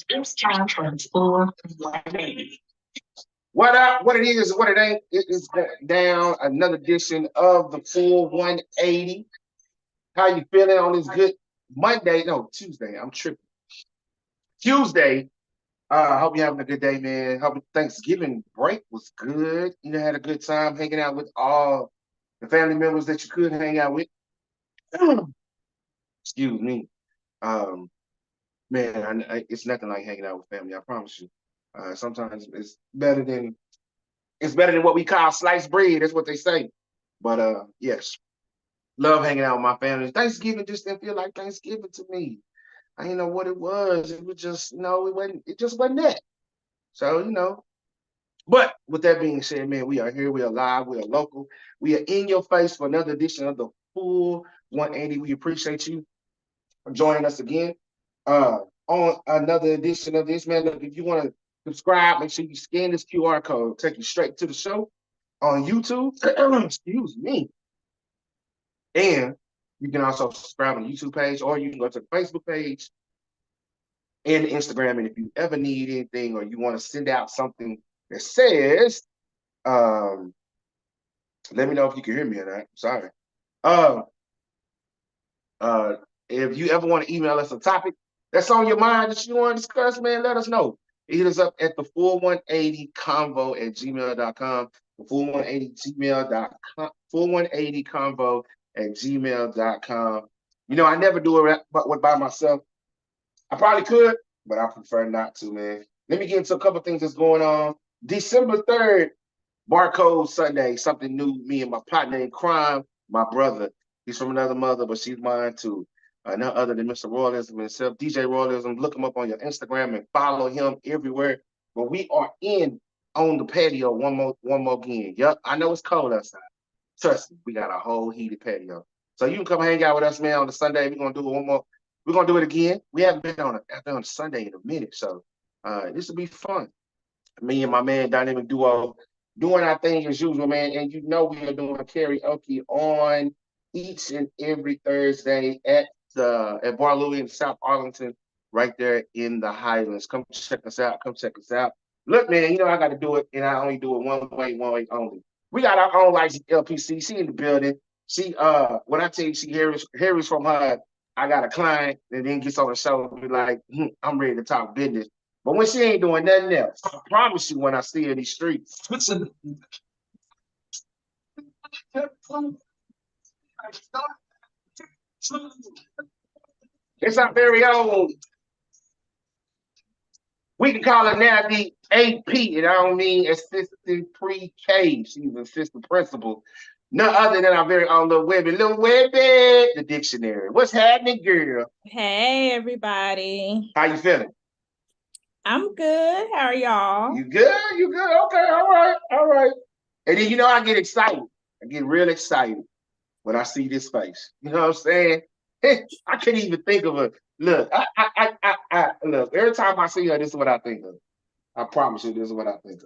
It's time for the 4-1-80. What up? What it is, what it ain't. It is down another edition of the full 180. How you feeling on this good Monday? No, Tuesday. I'm tripping. Tuesday. Hope you're having a good day, man. Hope Thanksgiving break was good. You know, had a good time hanging out with all the family members that you could hang out with. Excuse me. Um, Man, it's nothing like hanging out with family. I promise you. Sometimes it's better than what we call sliced bread. That's what they say. But yes, love hanging out with my family. Thanksgiving just didn't feel like Thanksgiving to me. I didn't know what it was. It was just it wasn't. It just wasn't that. So But with that being said, man, we are here. We are live. We are local. We are in your face for another edition of the full 180. We appreciate you for joining us again. Uh, on another edition of this, man. Look, if you want to subscribe, make sure you scan this QR code, take you straight to the show on YouTube. Excuse me. And you can also subscribe on the YouTube page, or you can go to the Facebook page and the Instagram. And if you ever need anything or you want to send out something that says, um, let me know if you can hear me or not. Sorry. Um, Uh, if you ever want to email us a topic that's on your mind that you want to discuss, man, let us know. Hit us up at the 4180convo@gmail.com. The 4180gmail.com. 4180convo@gmail.com. I never do it by myself. I probably could, but I prefer not to, man. Let me get into a couple things that's going on. December 3rd, Barcode Sunday, something new. Me and my partner in crime, my brother. He's from another mother, but she's mine too. None other than Mr. Royalism himself, DJ Royalism. Look him up on your Instagram and follow him everywhere. But we are in on the patio one more again. Yep, I know it's cold outside. Trust me, we got a whole heated patio. So you can come hang out with us, man, on the Sunday. We're gonna do it one more. We're gonna do it again. We haven't been on a Sunday in a minute, so this will be fun. Me and my man Dynamic Duo doing our thing as usual, man. And we are doing karaoke on each and every Thursday at Bar Louie in South Arlington, right there in the Highlands. Come check us out. Come check us out. Look, man, I got to do it, and I only do it one way only. We got our own license LPC. She in the building. She when I tell you she hears from her, I got a client, and then gets on the show and be like, I'm ready to talk business. But when she ain't doing nothing else, I promise you when I see her in these streets. It's our very own We can call her now the AP, and I don't mean assistant pre-K. She's assistant principal. None other than our very own little Webby. Little Webby, the dictionary. What's happening, girl? Hey, everybody. How you feeling? I'm good. How are y'all? You good? You good? Okay, all right, all right. And then I get excited. I get real excited when I see this face. You know what I'm saying? I can't even think of her. Look, look. Every time I see her, this is what I think of. I promise you, this is what I think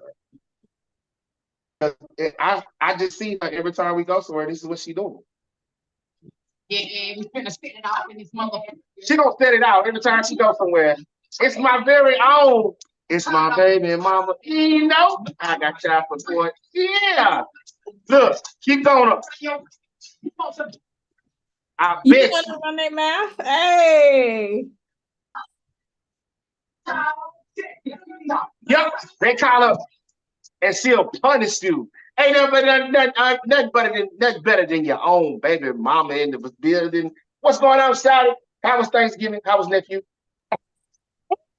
of. I just see her every time we go somewhere. This is what she doing. Yeah, we finna spit it out in this motherfucker. She gonna set it out every time she goes somewhere. It's my very own. It's my baby mama. I got child support. Yeah. Look, keep going up. I You bet want you. to run that mouth? Hey. Yep, they call her and she'll punish you. Ain't nothing better than your own baby mama in the building. What's going on, Shotty? How was Thanksgiving? How was nephew?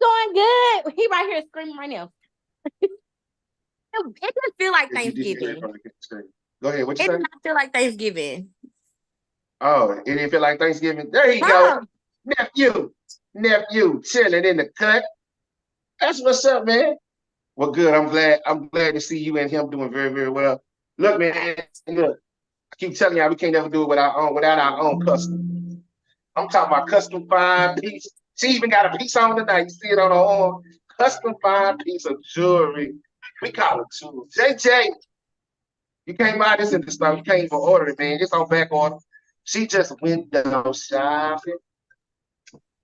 Doing good. He right here screaming right now. It doesn't feel like Thanksgiving. Go ahead. What you It say? does not feel like Thanksgiving. Oh, it didn't feel like Thanksgiving. There you go, nephew, chilling in the cut. That's what's up, man. Well, good. I'm glad. I'm glad to see you and him doing very, very well. Look, man. Look, I keep telling y'all we can't never do it without our own custom. I'm talking about custom fine piece. She even got a piece on tonight. You see it on her arm. Custom fine piece of jewelry. We call it jewelry. JJ, you can't buy this in the store. You can't even order it, man. It's on back order. She just window shopping.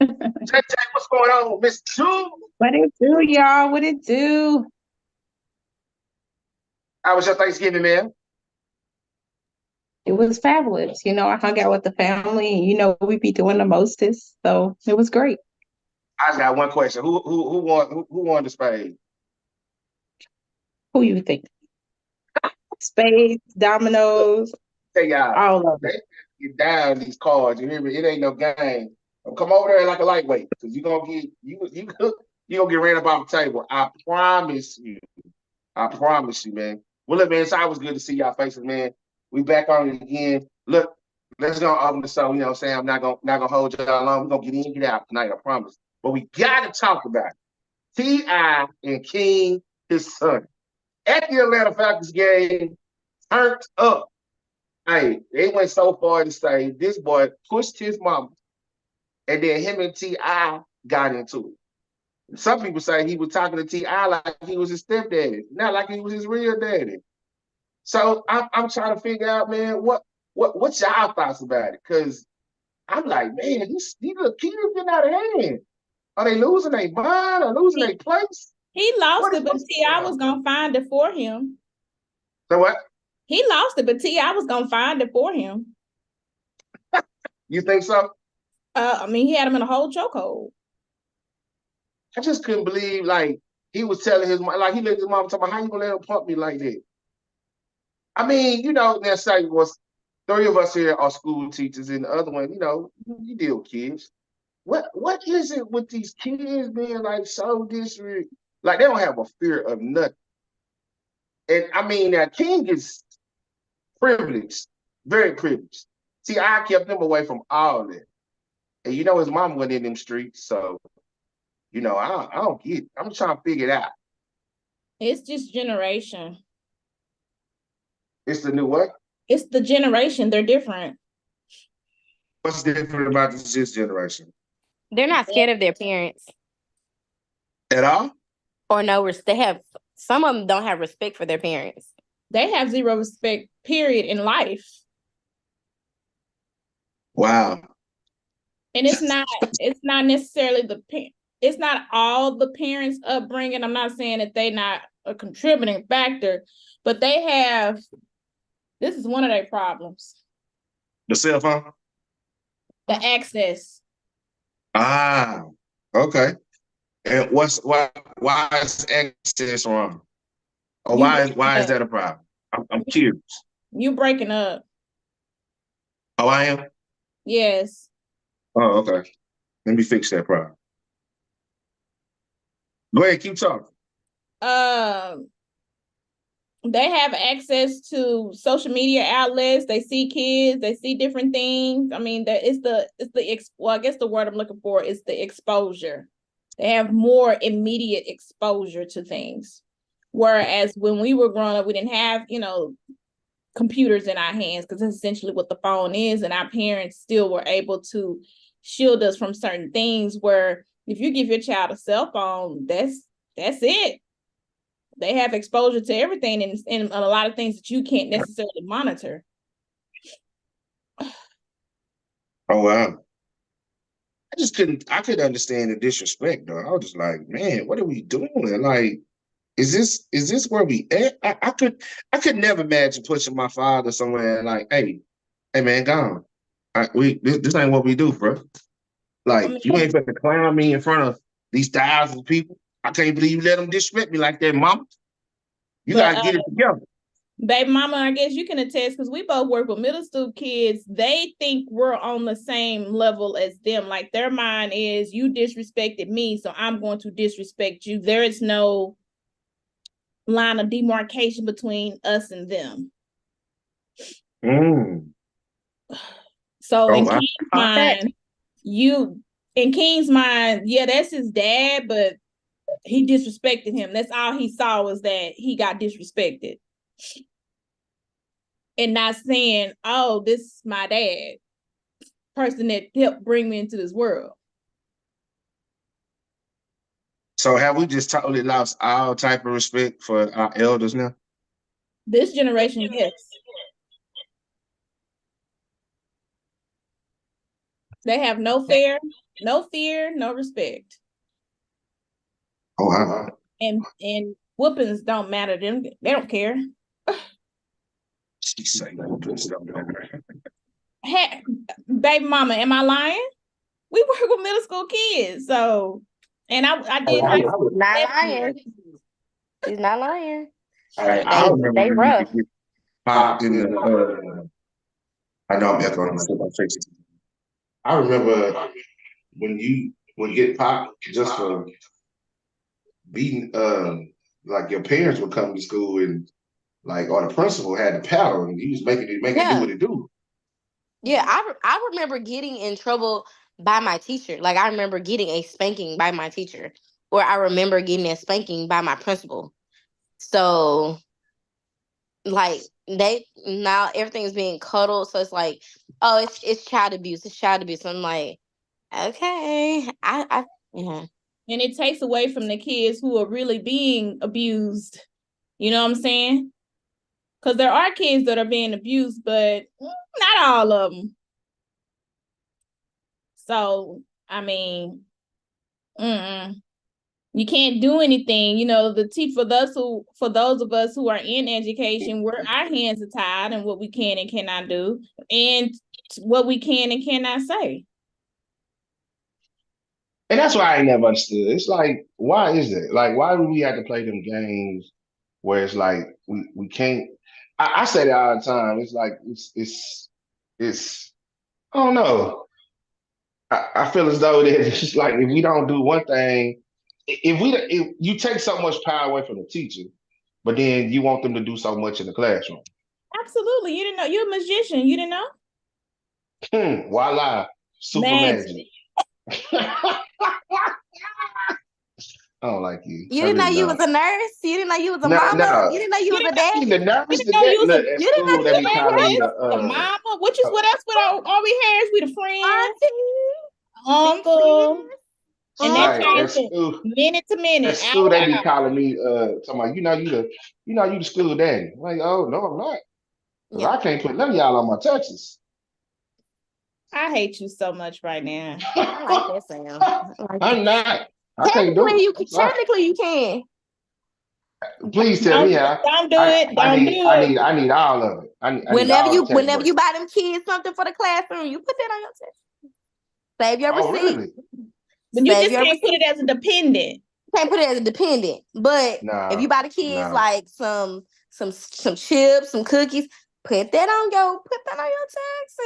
JJ, what's going on, Miss Jewel? What it do, y'all? What it do? How was your Thanksgiving, man? It was fabulous. I hung out with the family, and we be doing the mostest. So it was great. I just got one question. Who won the spade? Who you think? Spades, dominoes, Hey y'all, all of it. they get down these cards. You hear me? It ain't no game. Come over there like a lightweight, because you gonna get ran up off the table. I promise you. I promise you, man. Well, look, man, it's always good to see y'all faces, man. We back on it again. Look, let's go open the show. You know what I'm saying? I'm not gonna hold y'all long. We're gonna get in and get out tonight, I promise. But we gotta talk about it. T.I. and King, his son, at the Atlanta Falcons game, turned up. Hey, they went so far to say this boy pushed his mama, and then him and T.I. got into it. Some people say he was talking to T.I. like he was his stepdaddy, not like he was his real daddy. So I'm trying to figure out, man, what's y'all thoughts about it? Because I'm like, man, these little kids getting out of hand. Are they losing their mind or losing their place? He lost What it, but what's going T.I. on? was going to find it for him. So what? He lost it, but T.I. was going to find it for him. You think so? He had him in a whole chokehold. I just couldn't believe, like, he was telling his mom, like, he let his mom talk about, how you gonna let him pump me like that? I mean, let's say was 3 of us here are school teachers, and the other one, you deal with kids. What is it with these kids being like so disrespectful? Like they don't have a fear of nothing. And I mean, that King is privileged, very privileged. See, I kept him away from all that. And his mom went in them streets, so I don't get it. I'm trying to figure it out. It's just generation. It's the new what? It's the generation. They're different. What's different about this generation? They're not scared of their parents. At all? Or no, they have, some of them don't have respect for their parents. They have zero respect, period, in life. Wow. And it's not necessarily it's not all the parents' upbringing. I'm not saying that they're not a contributing factor, but this is one of their problems. The cell phone? The access. Ah, okay. And why is access wrong? Or why is that a problem? I'm curious. You breaking up. Oh, I am? Yes. Oh, okay. Let me fix that problem. Go ahead, keep talking. They have access to social media outlets. They see kids. They see different things. I mean, well, I guess the word I'm looking for is the exposure. They have more immediate exposure to things. Whereas when we were growing up, we didn't have, computers in our hands, because that's essentially what the phone is. And our parents still were able to shield us from certain things, where if you give your child a cell phone, that's it. They have exposure to everything, and a lot of things that you can't necessarily monitor. Oh wow. I couldn't understand the disrespect though. I was just like, man, what are we doing? Like, is this where we at? I could never imagine pushing my father somewhere and like, hey man, gone. This ain't what we do, bro. Like, you ain't finna clown me in front of these thousands of people. I can't believe you let them disrespect me like that, mama. You gotta get it together. Baby mama, I guess you can attest, because we both work with middle school kids. They think we're on the same level as them. Like, their mind is, you disrespected me, so I'm going to disrespect you. There is no line of demarcation between us and them. So in King's mind, yeah, that's his dad, but he disrespected him. That's all he saw, was that he got disrespected. And not saying, oh, this is my dad, person that helped bring me into this world. So have we just totally lost all type of respect for our elders now? This generation, yes. They have no fear, no respect. Oh, wow. And whoopings don't matter to them. They don't care. She's saying whoopings don't matter. Hey, baby mama, am I lying? We work with middle school kids, so, and I did. Not lying. She's not lying. I remember they rough. Popped in the. I know I'm echoing my face. I remember when you would get popped just for beating, like your parents would come to school and like, or the principal had the paddle and he was making it do what it do. Yeah, I remember getting in trouble by my teacher. Like, I remember getting a spanking by my teacher, or I remember getting a spanking by my principal. So, like, now everything's being cuddled. So it's like, oh, it's child abuse. It's child abuse. I'm like, okay, yeah. And it takes away from the kids who are really being abused. You know what I'm saying? Because there are kids that are being abused, but not all of them. So, I mean, you can't do anything. For those of us who are in education, our hands are tied in what we can and cannot do, and what we can and cannot say. And that's why I never understood. It's like, why is that? Like, why do we have to play them games where it's like we can't? I say that all the time. It's like it's I don't know. I feel as though that it's just like, if we don't do one thing, if you take so much power away from the teacher, but then you want them to do so much in the classroom. Absolutely, you didn't know. You're a magician. You didn't know. Voila, super magic. I don't like you. You didn't know you was a nurse? You didn't know you was a mama? No. You didn't know you was a dad? The nurse, you didn't know you was a mama? Which is what else? What all we had is we the friends, uncle, and that changed minute to minute. At school, they be calling me, talking about, you the school daddy. I'm like, oh no, I'm not. Because I can't put none of y'all on my taxes. I hate you so much right now. I like that sound. I'm not. I can't do it. Technically, you can. Please tell me how. Don't do it. Don't do it. I need all of it. Whenever you buy them kids something for the classroom, you put that on your test. Save your receipt. Really? But you just can't put it as a dependent. You can't put it as a dependent. But if you buy the kids like some chips, some cookies, put that on your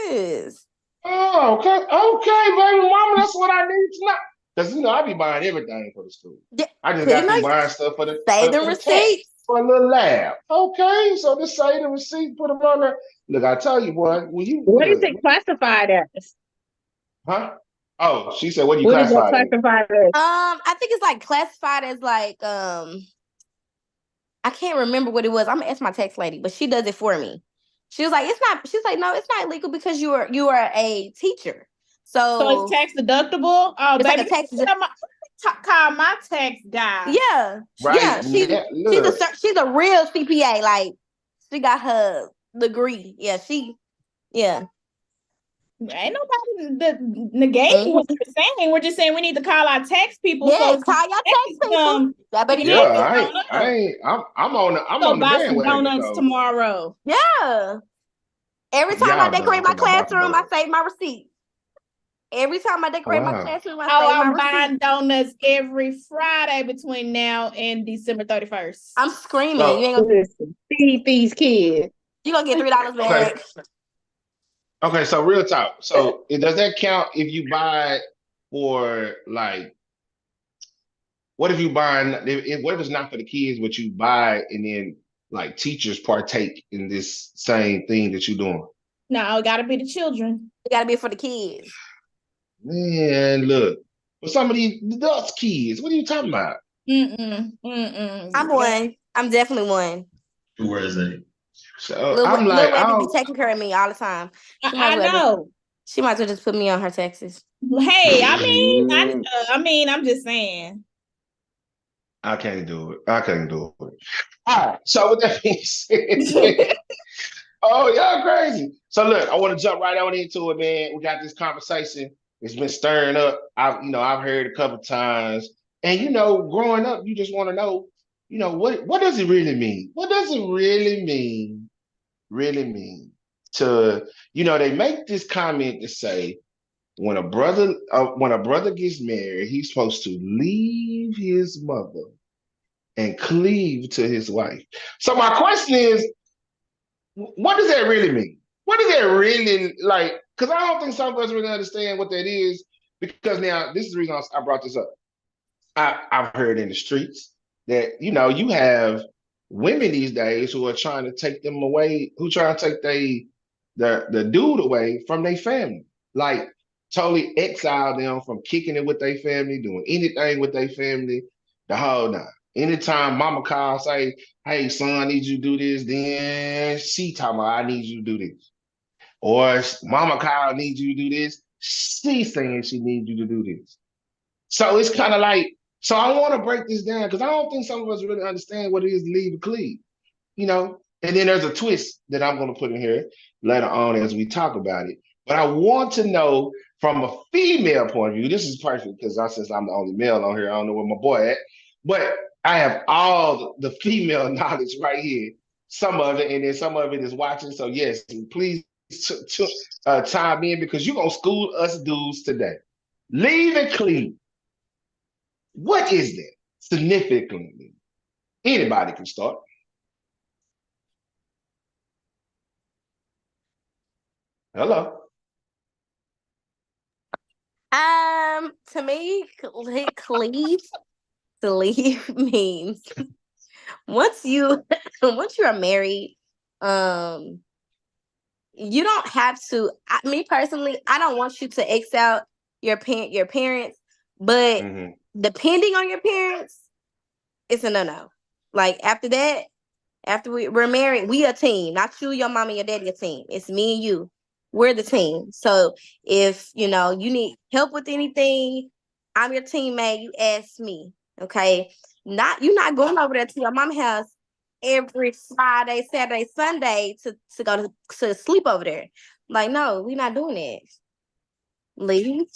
taxes. Oh, okay, baby mama, that's what I need to know. Because I be buying everything for the school. Yeah, I just pretty got through much. buying stuff for the Save them for the tech, receipts. for a little lab. Okay, so just say the receipt, put them on there. Look, I tell you, boy, when you What is look, it classified as? huh? Oh, she said, what do you What is it classify it as? classified as? I think it's like classified as like I can't remember what it was. I'm gonna ask my tax lady, but she does it for me. She was like, it's not. She's like, no, it's not illegal because you are a teacher. So it's So tax deductible? Oh, it's like baby, a tax. call my tax guy. Yeah, Right? yeah. Look, She's a real CPA. Like she got her degree. Yeah, yeah. Ain't nobody negating what Mhm. you're saying. We're just saying we need to call our tax people Yeah, so call your tax people. Y'all better yeah, get it. I ain't. I'm Go on the buy some bandwagon. donuts So tomorrow. Yeah. Every time I y'all decorate done my talking about classroom, I donuts. save my receipt. Every time I decorate my Wow. classroom, I Oh, save my I'm receipt. buying donuts every Friday between now and December 31st. I'm screaming. So You ain't gonna Listen, feed these kids. you gonna get $3 okay, back. okay. So real talk. So does that count if you buy for like? What if you buying? What if it's not for the kids, but you buy and then like teachers partake in this same thing that you're doing? No, it gotta be the children. It gotta be for the kids. Man, look, for some of these adults kids, what are you talking about? I'm one. I'm definitely one. Where is it? So Lil, I'm Lil like, I Webby be don't. taking care of me all the time. I know. She might as well just put me on her taxes. Hey, Mm, I'm just saying. I can't do it. I can't do it. All right. So with that being said, oh, y'all crazy. So look, I want to jump right on into it, man. We got this conversation. It's been stirring up. I've heard a couple times. And growing up, you just want to know, what does it really mean? What does it really mean to, they make this comment to say when a brother gets married, he's supposed to leave his mother and cleave to his wife. So my question is, what does that really mean? What does that really like? Because I don't think some of us really understand what that is. Because now this is the reason I brought this up. I've heard in the streets that you have women these days who are trying to take them away, who try to take the dude away from their family, like totally exile them from kicking it with their family, doing anything with their family, the whole nine. Anytime mama calls, say, "Hey son, I need you to do this," then she talking about, "I need you to do this," or mama call, "Need you to do this." She's saying she needs you to do this. So it's kind of like, so I want to break this down because I don't think some of us really understand what it is to leave a cleave, And then there's a twist that I'm going to put in here later on as we talk about it. But I want to know from a female point of view. This is perfect because since I'm the only male on here, I don't know where my boy at. But I have all the female knowledge right here. Some of it, and then some of it is watching. So yes, please chime in because you're gonna school us dudes today. Leave and cleave. What is that significantly? Anybody can start. Hello. To me, cleave to leave means once you once you are married, um, you don't have to. Me personally, I don't want you to X out your parents, but Mm-hmm. depending on your parents, it's a no. Like after that, after we're married, we a team. Not you, your mom, and your daddy a team. It's me and you. We're the team. So if you need help with anything, I'm your teammate. You ask me. Okay. You're not going over there to your mom's house every Friday, Saturday, Sunday to go to sleep over there. Like, no, we're not doing that. Leave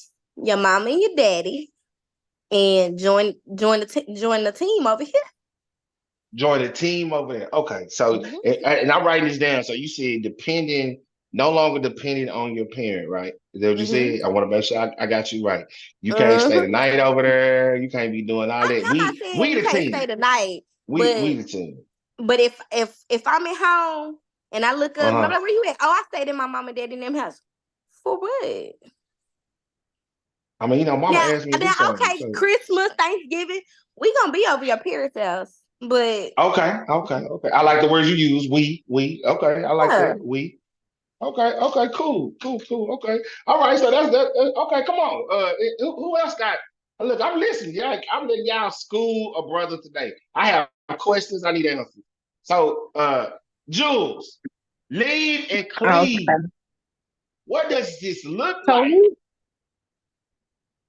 your mom and your daddy and join the team over here. Join the team over there. Okay, so Mhm. and I'm writing this down. So you said no longer depending on your parent, right? Is that what you Mhm. said? I want to make sure I got you right. You can't stay the Uh-huh. night over there. You can't be doing all that. I'm not saying We you the can't stay team. the night, We but the team. if I'm at home and I look up, Uh-huh. like, where you at? Oh, I stayed in my mom and daddy and them house. For what? I mean, mama Yeah, asked me to do then something. okay, So. Christmas, Thanksgiving, we gonna be over your parents' house. But Okay. I like the words you use. We. Okay, I like yeah. that. We. Okay, cool. Okay. All right, so that's that. Okay, come on. Who else got? Look, I'm listening. Yeah, I'm letting y'all school a brother today. I have questions I need answers. So, Jules, leave and cleave. Okay. What does this look So like?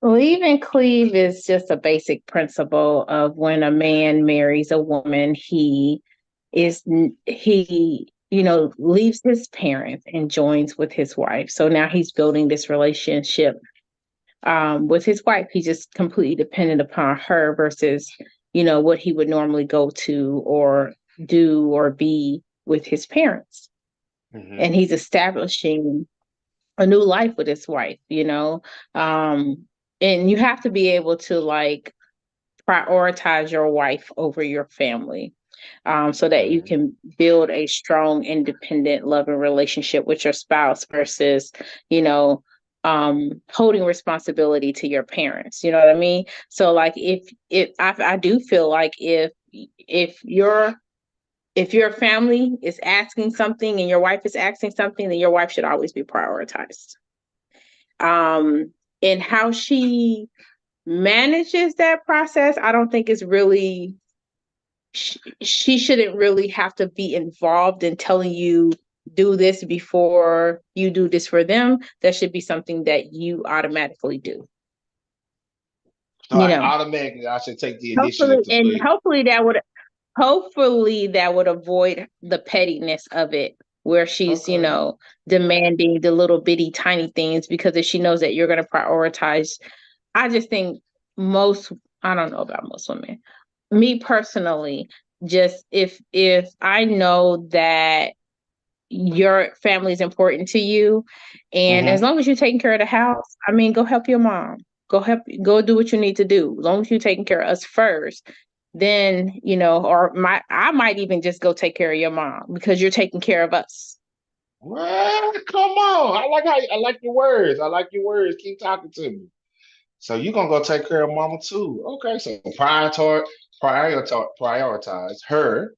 leave and cleave is just a basic principle of when a man marries a woman, leaves his parents and joins with his wife. So now he's building this relationship with his wife. He's just completely dependent upon her versus, what he would normally go to or do or be with his parents. Mm-hmm. And he's establishing a new life with his wife. And you have to be able to like prioritize your wife over your family, so that you can build a strong, independent, loving relationship with your spouse versus, holding responsibility to your parents. You know what I mean? So like if I do feel like if your family is asking something and your wife is asking something, then your wife should always be prioritized. And how she manages that process, I don't think is really, she shouldn't really have to be involved in telling you do this before you do this for them. That should be something that you automatically do. So like automatically, I should take the Hopefully, initiative to and put. hopefully that would avoid the pettiness of it, where she's, Okay. demanding the little bitty tiny things, because if she knows that you're going to prioritize, I just think I don't know about most women. Me personally, just if I know that your family is important to you, and as Mm-hmm. long as you're taking care of the house, I mean, go help your mom. Go do what you need to do. As long as you're taking care of us first, then, I might even just go take care of your mom because you're taking care of us. Well, come on. I like your words. I like your words. Keep talking to me. So you're gonna go take care of mama too. Okay, so prioritize her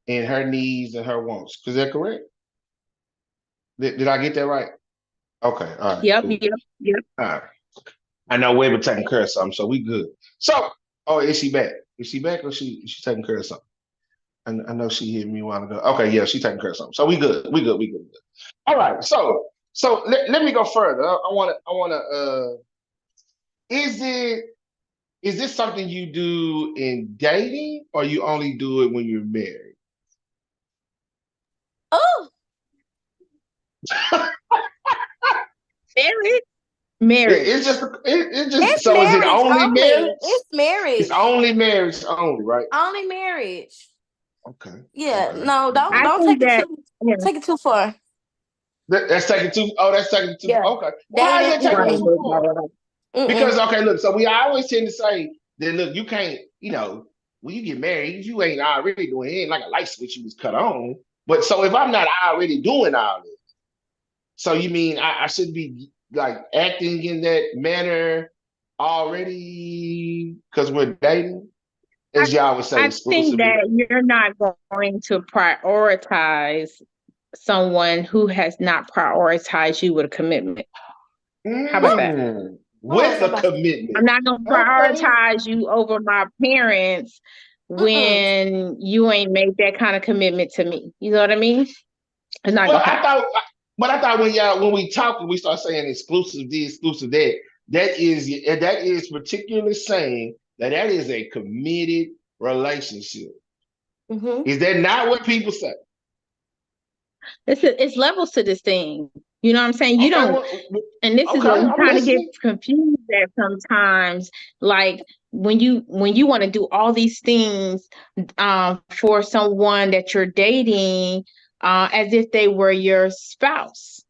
and her needs and her wants. Is that correct? Did I get that right? Okay, all right, Yep, cool. yep, yep. All right. I know we were taking care of something, so we good. So, oh, is she back? Is she back or she taking care of something? I know she hit me a while ago. Okay, yeah, she taking care of something. So we good. We good. We good. All right. So let me go further. Is it is this something you do in dating or you only do it when you're married? Oh, Marriage. Marriage. It's just it's so is it marriage only only. marriage? It's It's marriage. only marriage only, right? Only marriage. Okay. Yeah. Okay. No, Okay. I don't think take it that, too yeah, take it too far. That's taking two. Oh, that's taking two. Yeah. Okay. Well, how is Dating. that taking it right, Mm-mm. too far? Mm-mm. Because okay, look, so we always tend to say that look, you can't, when you get married, you ain't already doing it ain't like a light switch you was cut on. But so if I'm not already doing all this, so you mean I should be like acting in that manner already because we're dating, I, as y'all would say I think exclusively. that you're not going to prioritize someone who has not prioritized you with a commitment. How about that? Oh, With a somebody. I'm commitment. not going to Okay. prioritize you over my parents Mm-mm. when you ain't made that kind of commitment to me. You know what I mean? It's not Well, going to happen. but I thought when we talk and we start saying exclusive this, exclusive that, that is particularly saying that is a committed relationship. Mm-hmm. Is that not what people say? It's levels to this thing. You know what I'm saying? You Okay, don't, well, and this is okay, where we I'm kind of get listening. confused at sometimes. Like when you want to do all these things for someone that you're dating, as if they were your spouse.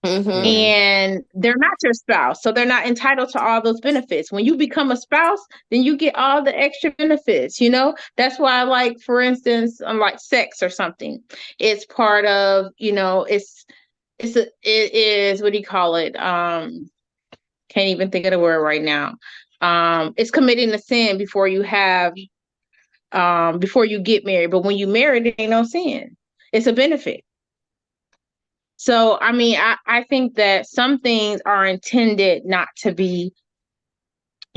Mm-hmm. Mm-hmm. And they're not your spouse, so they're not entitled to all those benefits. When you become a spouse, then you get all the extra benefits. That's why, like, for instance, like sex or something, it's part of, it is, what do you call it, can't can't even think of the word right now. It's committing a sin before you get married. But when you marry, there ain't no sin. It's a benefit. So, I mean, I think that some things are intended not to be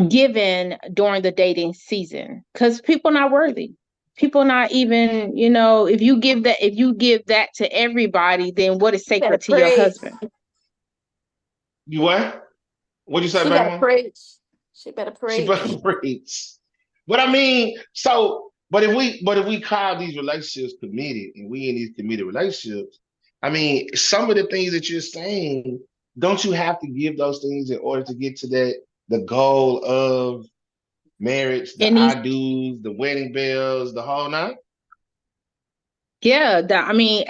given during the dating season because people not worthy. People not even, if you give that to everybody, then what is sacred to your husband? You what? What'd you say, She baby better mom? preach. She better She preach. better preach. But I mean, but if we call these relationships committed and we in these committed relationships, I mean, some of the things that you're saying, don't you have to give those things in order to get to the goal of marriage, the And these I do's, the wedding bells, the whole nine? Yeah, I mean,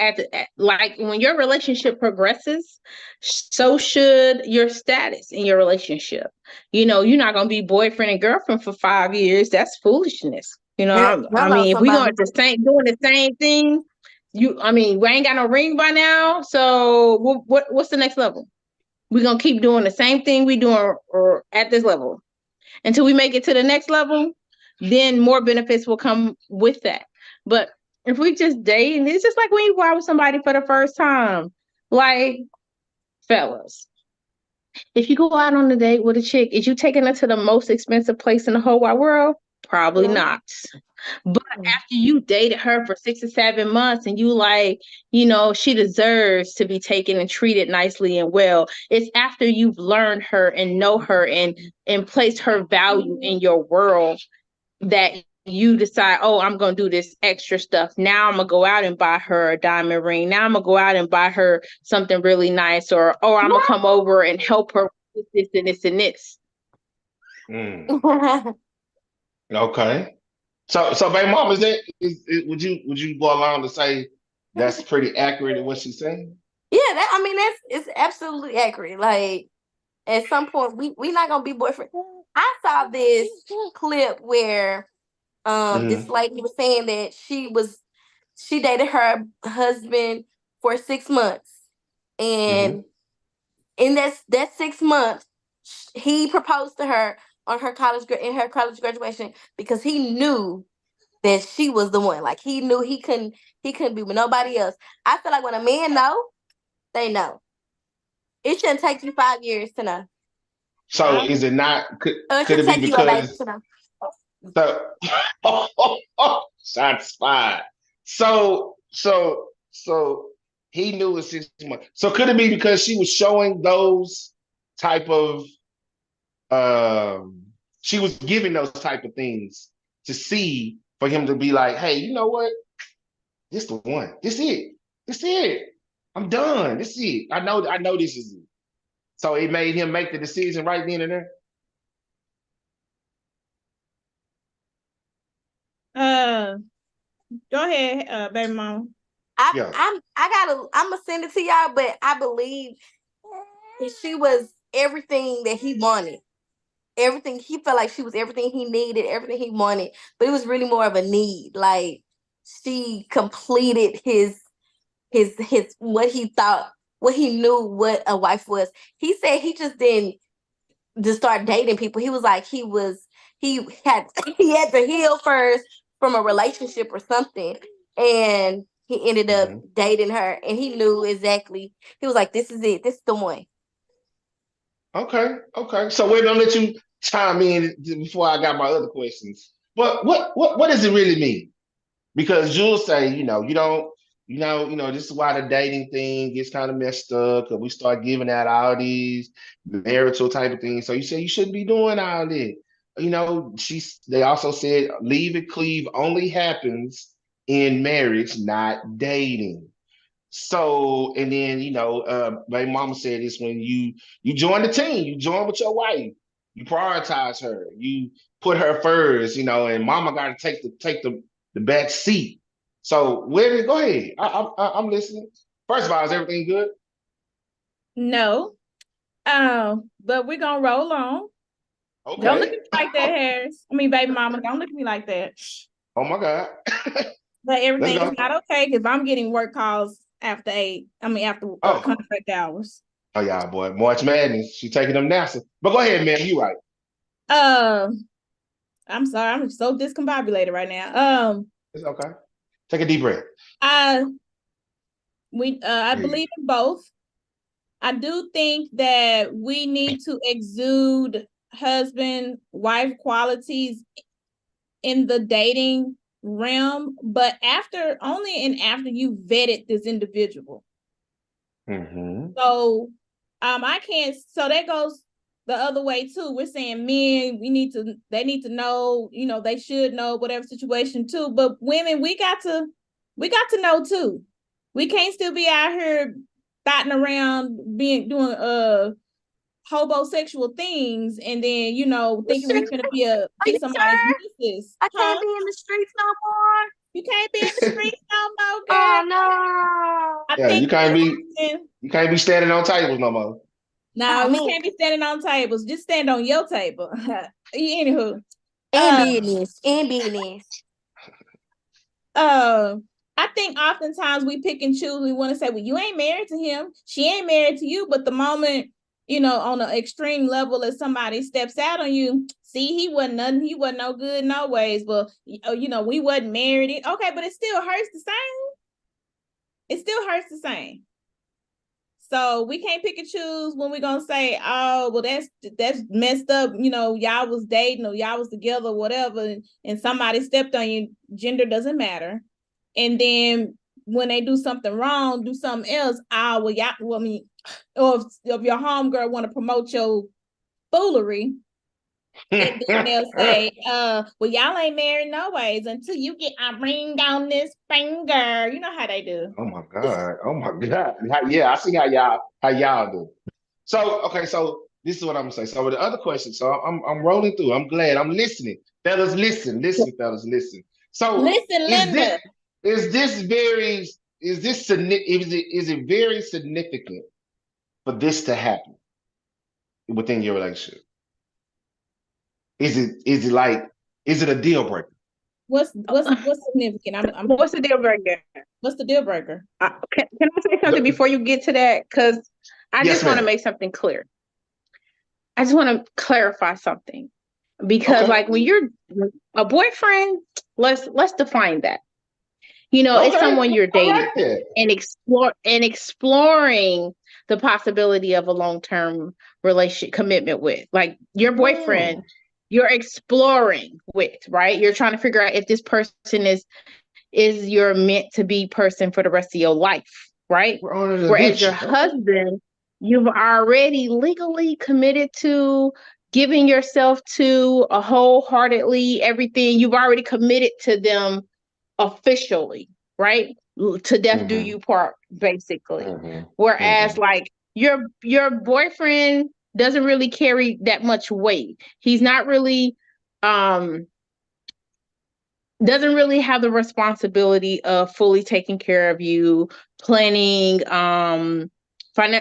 like when your relationship progresses, so should your status in your relationship. You're not gonna be boyfriend and girlfriend for 5 years. That's foolishness. I Hello, mean, if we somebody. going to doing the same thing, I mean, we ain't got no ring by now. So what's the next level? We're gonna keep doing the same thing we doing or at this level until we make it to the next level. Then more benefits will come with that. But if we just date, and it's just like when you go out with somebody for the first time, like, fellas, if you go out on a date with a chick, is you taking her to the most expensive place in the whole wide world? Probably not. But after you dated her for 6 or 7 months and you like, she deserves to be taken and treated nicely and well. It's after you've learned her and know her and placed her value in your world that you decide, oh, I'm going to do this extra stuff. Now I'm going to go out and buy her a diamond ring. Now I'm going to go out and buy her something really nice, or I'm going to come over and help her with this and this and this. Okay. So baby mom, would you go along to say that's pretty accurate in what she's saying? Yeah, it's absolutely accurate. Like at some point, we not gonna be boyfriend. I saw this clip where this lady was saying that she dated her husband for 6 months, and in that 6 months, he proposed to her on her college graduation because he knew that she was the one. Like he knew he couldn't be with nobody else. I feel like when a man know, they know. It shouldn't take you 5 years to know. So is it not? Could It it should be take you a baby because to know. shots fired? So he knew it 6 months. So could it be because she was showing those type of she was giving those type of things to see for him to be like, hey, you know what? This the one. This it. This it. I'm done. This it. I know this is it. So it made him make the decision right then and there. Go ahead, baby mama. Yeah. I'm gonna send it to y'all, but I believe she was everything that he wanted. Everything he felt like she was everything he needed, everything he wanted, but it was really more of a need. Like she completed his what he thought, what he knew what a wife was. He said he just didn't just start dating people. He was like he had he had to heal first from a relationship or something, and he ended up dating her, and he knew exactly. He was like, "This is it. This is the one." Okay. So wait, don't let you chime in before I got my other questions. But what does it really mean? Because you'll say, you don't, this is why the dating thing gets kind of messed up because we start giving out all these marital type of things. So you say you shouldn't be doing all that. They also said leave and cleave only happens in marriage, not dating. So, and then, my mama said this when you join the team, you join with your wife, you prioritize her, you put her first, and mama got to take the back seat. So, go ahead. I'm listening. First of all, is everything good? No. But we're gonna roll on. Okay. Don't look at me like that, Harris. I mean, baby mama, don't look at me like that. Oh my God. But everything is not okay because I'm getting work calls after 8. I mean, after contract hours. Oh yeah, boy, March Madness. She taking them NASA. But go ahead, man. You right. Uh, I'm sorry, I'm so discombobulated right now. It's okay. Take a deep breath. I I There you believe in both. I do think that we need to exude husband wife qualities in the dating realm, but after you vetted this individual. Mm-hmm. So I can't, so that goes the other way too. We're saying men, they need to know, they should know whatever situation too. But women, we got to know too. We can't still be out here batting around doing homosexual things and then thinking we're gonna be somebody's missus. I Huh? can't be in the streets no more. You can't be in the streets no more, girl. Oh no. I Yeah, think you can't be standing on tables no more. no, we can't be standing on tables. Just stand on your table. Anywho, And business. I think oftentimes we pick and choose. We want to say, well, you ain't married to him. She ain't married to you. But the moment, on an extreme level, if somebody steps out on you, see, he wasn't nothing. He wasn't no good, no ways. But, we wasn't married. Okay, but it still hurts the same. It still hurts the same. So we can't pick and choose when we're gonna say, oh, well, that's messed up. Y'all was dating or y'all was together, or whatever, and somebody stepped on you. Gender doesn't matter. And then when they do something wrong, do something else. Or if your homegirl want to promote your foolery, and then they'll say, well, y'all ain't married no ways until you get a ring on this finger. You know how they do. Oh my God. Oh my God. Yeah, I see how y'all do. So okay, so this is what I'm gonna say. So with the other question, so I'm rolling through. I'm glad I'm listening. Fellas, listen, fellas, listen. So Listen, Linda. Is this very significant for this to happen within your relationship? Is it a deal breaker? What's significant? What's the deal breaker? What's the deal breaker? Can I say something before you get to that? Because I Yes, just want to ma'am. make something clear. I just want to clarify something. Because Okay. like when you're a boyfriend, let's define that. It's someone you're dating and exploring the possibility of a long-term relationship commitment with. Like your boyfriend, you're exploring with, right? You're trying to figure out if this person is your meant to be person for the rest of your life, right? Whereas your husband, you've already legally committed to giving yourself to wholeheartedly everything. You've already committed to them officially, right? To death do you part, basically. Whereas like your boyfriend doesn't really carry that much weight. He's not really doesn't really have the responsibility of fully taking care of you, planning,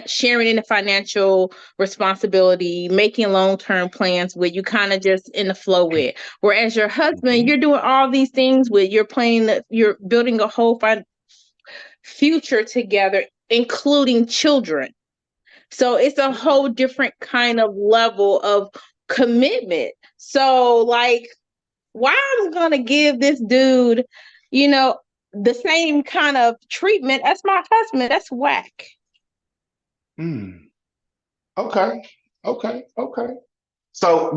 sharing in the financial responsibility, making long-term plans with you, kind of just in the flow with. Whereas your husband, you're doing all these things with, you're building a whole future together, including children. So it's a whole different kind of level of commitment. So like, why I'm gonna give this dude, the same kind of treatment as my husband? That's whack. Okay. So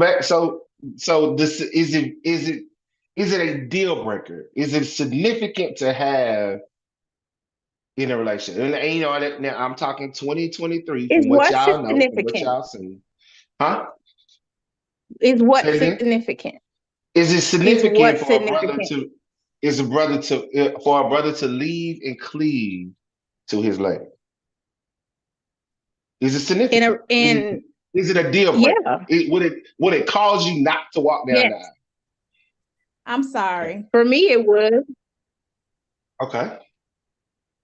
this is it a deal breaker? Is it significant to have in a relationship? And now I'm talking 2023 Is from what what y'all know, from what significant? y'all seen. Huh? Is what significant? Is it significant for significant? a brother to leave and cleave to his lady? Is it significant? Is it a deal breaker? Yeah. Would it cause you not to walk down the aisle? I'm sorry. Okay. For me, it would. Okay.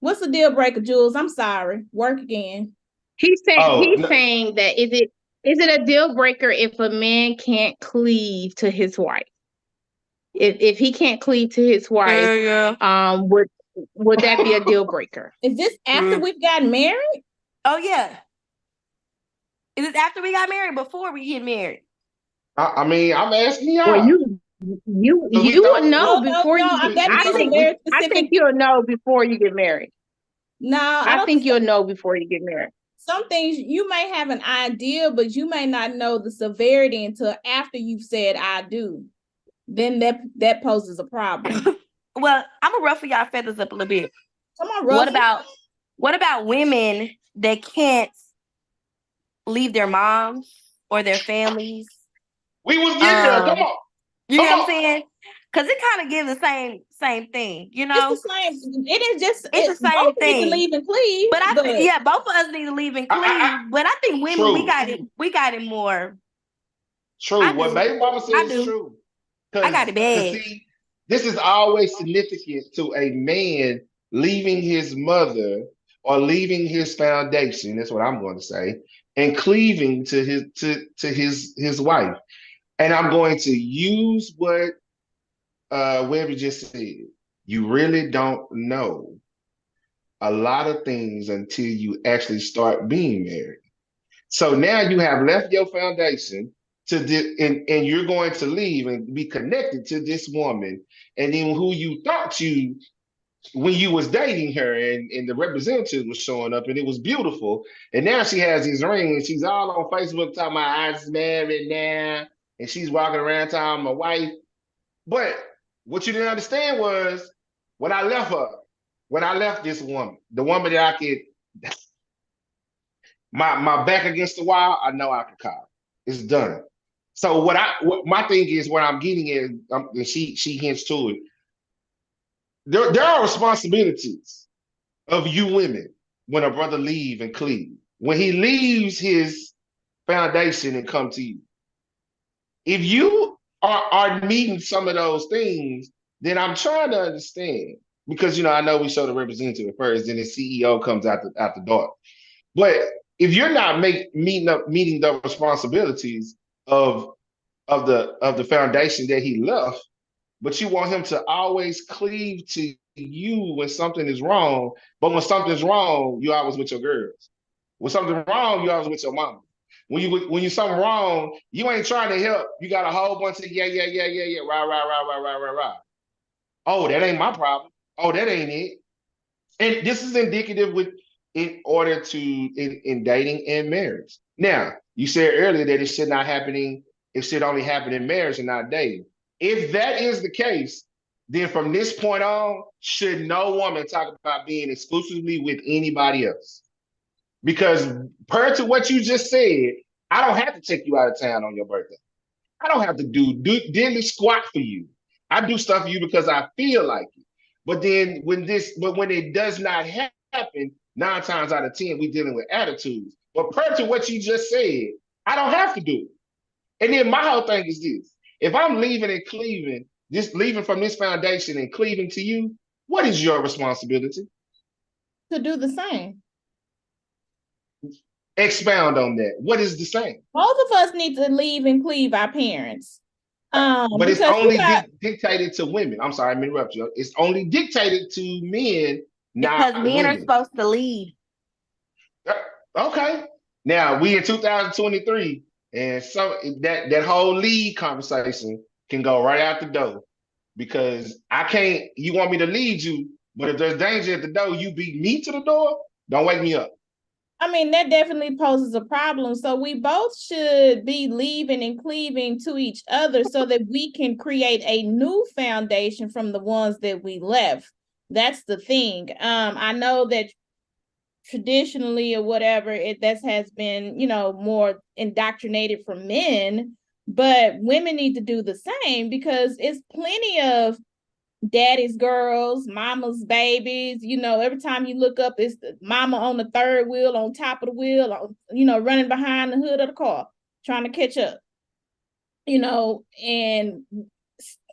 What's the deal breaker, Jules? I'm sorry. Work again. He's saying that is it a deal breaker if a man can't cleave to his wife? If he can't cleave to his wife, would that be a deal breaker? Is this after we've gotten married? Oh yeah. Is it after we got married? Before we get married? I mean, I'm asking y'all. Well, you will know before you. I think you'll know before you get married. No, I think you'll know before you get married. Some things you may have an idea, but you may not know the severity until after you've said "I do." Then that poses a problem. Well, I'm gonna ruffle y'all feathers up a little bit. Come on, ruffle. What about women that can't leave their moms or their families? We was getting there. Come on. You know what I'm saying? Because it kind of gives the same thing, you know. It's the same. It is just. It's the same thing. Need to leave and cleave. But I think both of us need to leave and cleave. But I think women, true. we got it more. True. What baby mama says is true. I got it bad. See, this is always significant to a man leaving his mother or leaving his foundation. That's what I'm going to say, and cleaving to his wife. And I'm going to use what Webby just said. You really don't know a lot of things until you actually start being married. So now you have left your foundation and you're going to leave and be connected to this woman, and then who you thought when you was dating her, and the representative was showing up and it was beautiful, and now she has these rings and she's all on Facebook talking about I was married now, and she's walking around talking my wife. But what you didn't understand was when I left this woman, the woman that I could my back against the wall, I know I could call. It's done. So what my thing is, what I'm getting at, and she hints to it. There are responsibilities of you women when a brother leave and cleave. When he leaves his foundation and come to you. If you are meeting some of those things, then I'm trying to understand. Because I know we show the representative first, then the CEO comes out the door. But if you're not meeting the responsibilities of the foundation that he left, but you want him to always cleave to you when something is wrong, but when something's wrong, you always with your girls. When something's wrong, you always with your mama. When you something wrong, you ain't trying to help. You got a whole bunch of yeah, rah. Oh, that ain't my problem. Oh, that ain't it. And this is indicative in dating and marriage. Now, you said earlier that it should only happen in marriage and not dating. If that is the case, then from this point on, should no woman talk about being exclusively with anybody else? Because per to what you just said, I don't have to take you out of town on your birthday. I don't have to do diddly squat for you. I do stuff for you because I feel like it. But then when it does not happen, 9 times out of 10, we're dealing with attitudes. But per to what you just said, I don't have to do it. And then my whole thing is this. If I'm leaving and cleaving, just leaving from this foundation and cleaving to you, what is your responsibility? To do the same. Expound on that. What is the same? Both of us need to leave and cleave our parents. But it's only dictated to women. I'm sorry, I'm interrupt you. It's only dictated to men, not because men are supposed to lead. Okay. Now we in 2023, and that whole lead conversation can go right out the door, because I can't. You want me to lead you, but if there's danger at the door, you beat me to the door. Don't wake me up. I mean, that definitely poses a problem. So we both should be leaving and cleaving to each other so that we can create a new foundation from the ones that we left. That's the thing. I know that traditionally or whatever, that has been, more indoctrinated for men, but women need to do the same, because it's plenty of daddy's girls, mama's babies. Every time you look up, it's the mama on the third wheel, on top of the wheel, running behind the hood of the car, trying to catch up. And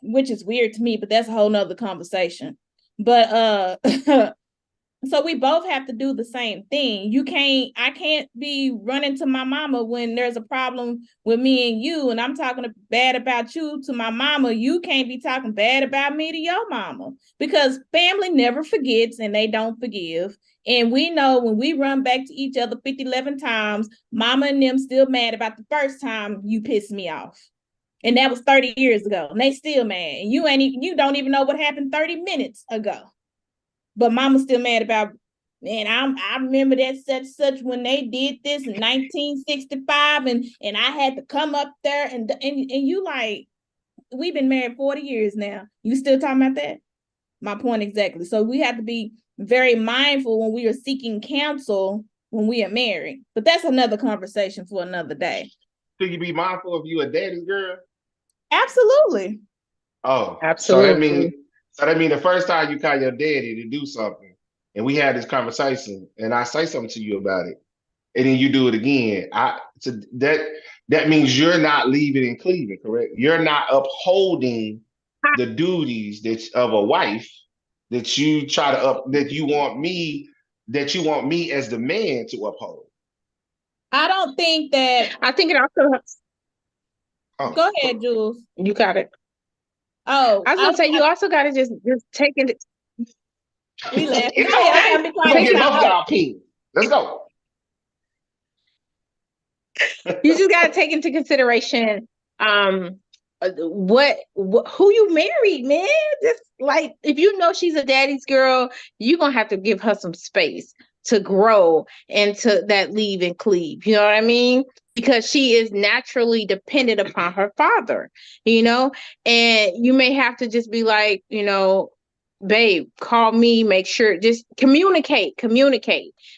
which is weird to me, but that's a whole nother conversation. But So we both have to do the same thing. I can't be running to my mama when there's a problem with me and you, and I'm talking bad about you to my mama. You can't be talking bad about me to your mama, because family never forgets and they don't forgive. And we know when we run back to each other 50, 11 times, mama and them still mad about the first time you pissed me off. And that was 30 years ago. And they still mad. And you don't even know what happened 30 minutes ago. But mama's still mad about, man, I remember that such when they did this in 1965, and I had to come up there and you like, we've been married 40 years now. You still talking about that? My point exactly. So we have to be very mindful when we are seeking counsel when we are married. But that's another conversation for another day. Should you be mindful if you a daddy's girl? Absolutely. Oh, Absolutely. so that mean the first time you call your daddy to do something, and we had this conversation, and I say something to you about it, and then you do it again. That means you're not leaving and cleaving, correct? You're not upholding the duties of a wife that you try to that you want me as the man to uphold. I don't think that. I think it also. Go ahead, Jules. You got it. Oh, I was gonna say you also got to just take it. We left. It's okay. I'm We're gonna get both our opinions. Let's go. You just got to take into consideration what who you married, man. Just like, if you know she's a daddy's girl, you're gonna have to give her some space to grow into that leave and cleave. You know what I mean? Because she is naturally dependent upon her father, and you may have to just be like, babe, call me, make sure, just communicate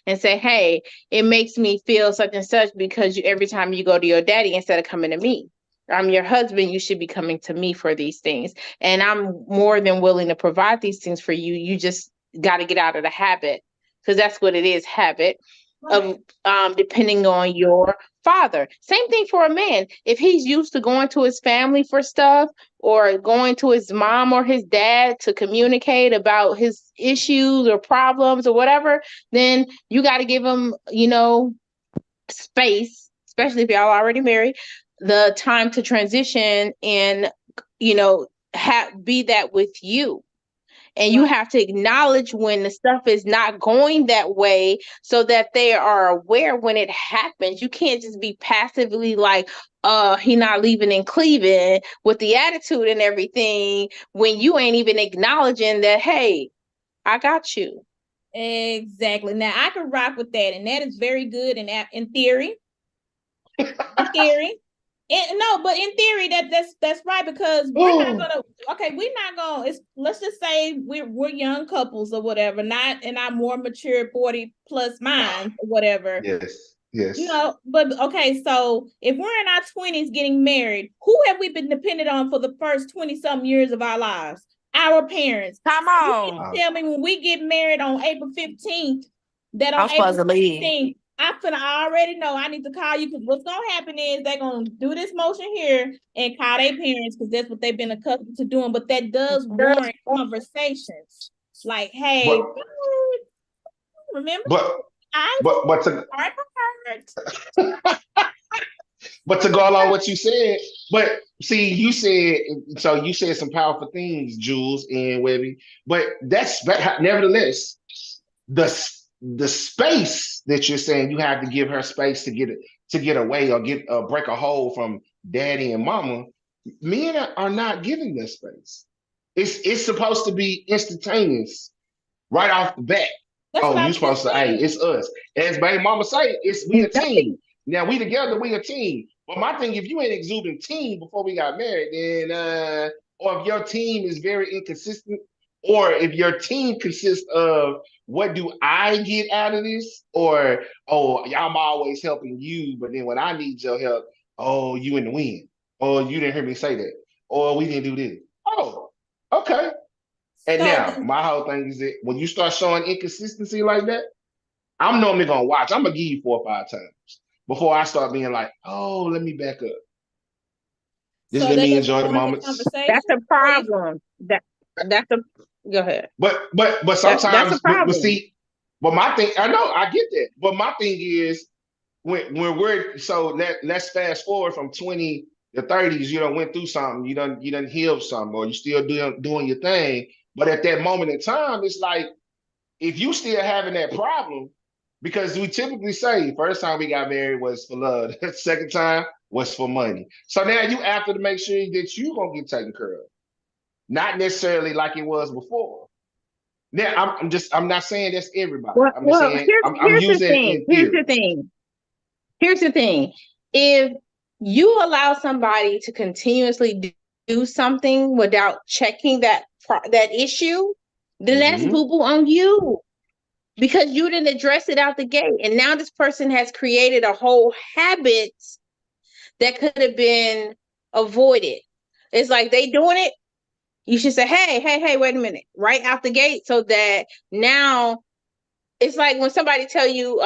and say, hey, it makes me feel such and such because every time you go to your daddy instead of coming to me. I'm your husband. You should be coming to me for these things. And I'm more than willing to provide these things for you. You just got to get out of the habit, because that's what it is, habit, right, of depending on your father. Same thing for a man. If he's used to going to his family for stuff, or going to his mom or his dad to communicate about his issues or problems or whatever, then you got to give him, space, especially if y'all already married, the time to transition and, be that with you. And you have to acknowledge when the stuff is not going that way, so that they are aware when it happens. You can't just be passively like, he not leaving and cleaving with the attitude and everything, when you ain't even acknowledging that, hey, I got you. Exactly. Now I can rock with that, and that is very good in theory. In theory. But in theory, that's right, because we're not gonna. Let's just say we're young couples or whatever, not in our more mature 40 plus minds or whatever. Yes. But okay, so if we're in our 20s getting married, who have we been dependent on for the first 20-something years of our lives? Our parents. Come on. Tell me, when we get married on April 15th, that on I'm supposed April to leave. 15th, I already know I need to call you, because what's gonna happen is they're gonna do this motion here and call their parents, because that's what they've been accustomed to doing. But that does warrant conversations. Like, hey, remember? But to go along what you said, but see, you said some powerful things, Jules and Webby. But nevertheless, the space that you're saying, you have to give her space to get away or break a hold from daddy and mama. Men are not giving this space. It's supposed to be instantaneous right off the bat. You're supposed to, hey, it's us. As baby mama say, we a team. Now we together, we a team. But my thing, if you ain't exuding team before we got married, then or if your team is very inconsistent, or if your team consists of, what do I get out of this? Or, I'm always helping you, but then when I need your help, you in the wind. Or you didn't hear me say that. Or we didn't do this. Oh, okay. And now my whole thing is that when you start showing inconsistency like that, I'm normally gonna watch. I'm gonna give you 4 or 5 times before I start being like, let me back up. Just let me enjoy the moments. That's a problem. That's a go ahead. But sometimes, that's a problem. But see, But my thing, I know, I get that. But my thing is, when we're so let's fast forward from 20 to 30s, you done went through something, you done healed something, or you still doing your thing. But at that moment in time, it's like if you still having that problem, because we typically say first time we got married was for love, second time was for money. So now you have to make sure that you gonna get taken care of, not necessarily like it was before. Now I'm not saying that's everybody. I'm just Well, saying I'm here's the using it thing. in theory. Here's the thing. If you allow somebody to continuously do something without checking that issue, then that's Mm-hmm. boo-boo on you, because you didn't address it out the gate. And now this person has created a whole habit that could have been avoided. It's like they doing it. You should say, hey, wait a minute, right out the gate, so that now it's like when somebody tell you,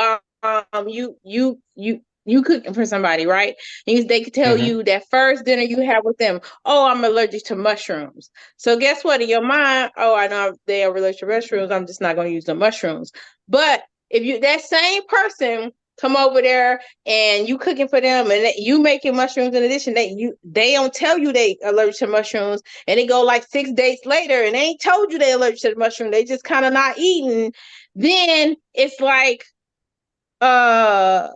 you cooking for somebody, right? They could tell Mm-hmm. you that first dinner you have with them, oh, I'm allergic to mushrooms. So guess what? In your mind, oh, I know they are allergic to mushrooms. I'm just not going to use the mushrooms. But if you that same person come over there and you cooking for them and you making mushrooms in addition, they don't tell you they allergic to mushrooms, and they go like 6 days later and they ain't told you they allergic to the mushroom. They just kind of not eating. Then it's like, why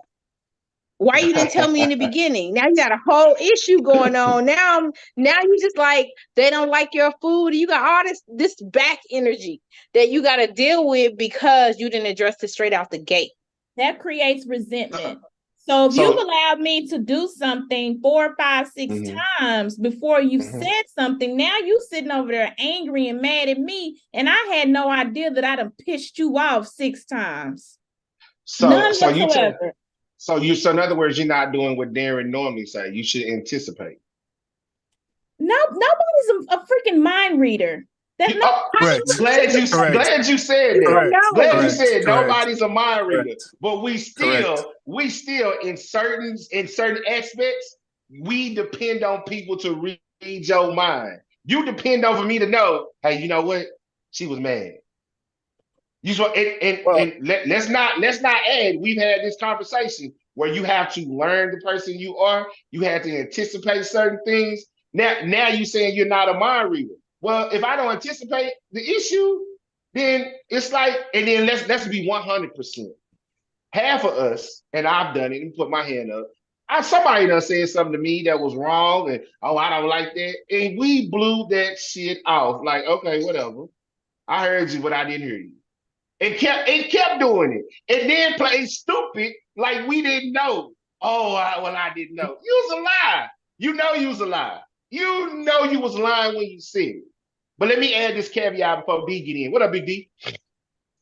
you didn't tell me in the beginning? Now you got a whole issue going on. Now you just like they don't like your food. You got all this back energy that you got to deal with because you didn't address it straight out the gate. That creates resentment. So if you've So allowed me to do something 4, 5, 6 mm-hmm. times before you Mm-hmm. said something, now you sitting over there angry and mad at me, and I had no idea that I done pissed you off 6 times. None whatsoever. So in other words, you're not doing what Darren normally say. You should anticipate. No, nobody's a freaking mind reader. Glad you said that. Glad you said nobody's a mind reader. But we still in certain aspects, we depend on people to read your mind. You depend on for me to know, hey, you know what? She was mad. Let's not add. We've had this conversation where you have to learn the person you are. You have to anticipate certain things. Now you saying you're not a mind reader. Well, if I don't anticipate the issue, then it's like, and then let's be 100%. Half of us, and I've done it, and put my hand up. Somebody done said something to me that was wrong, and I don't like that, and we blew that shit off. Like, okay, whatever. I heard you, but I didn't hear you. It kept doing it. And then played stupid like we didn't know. Oh, I didn't know. You was a lie. You know you was a lie. You know you was lying when you said it. But let me add this caveat before D get in. What up, Big D?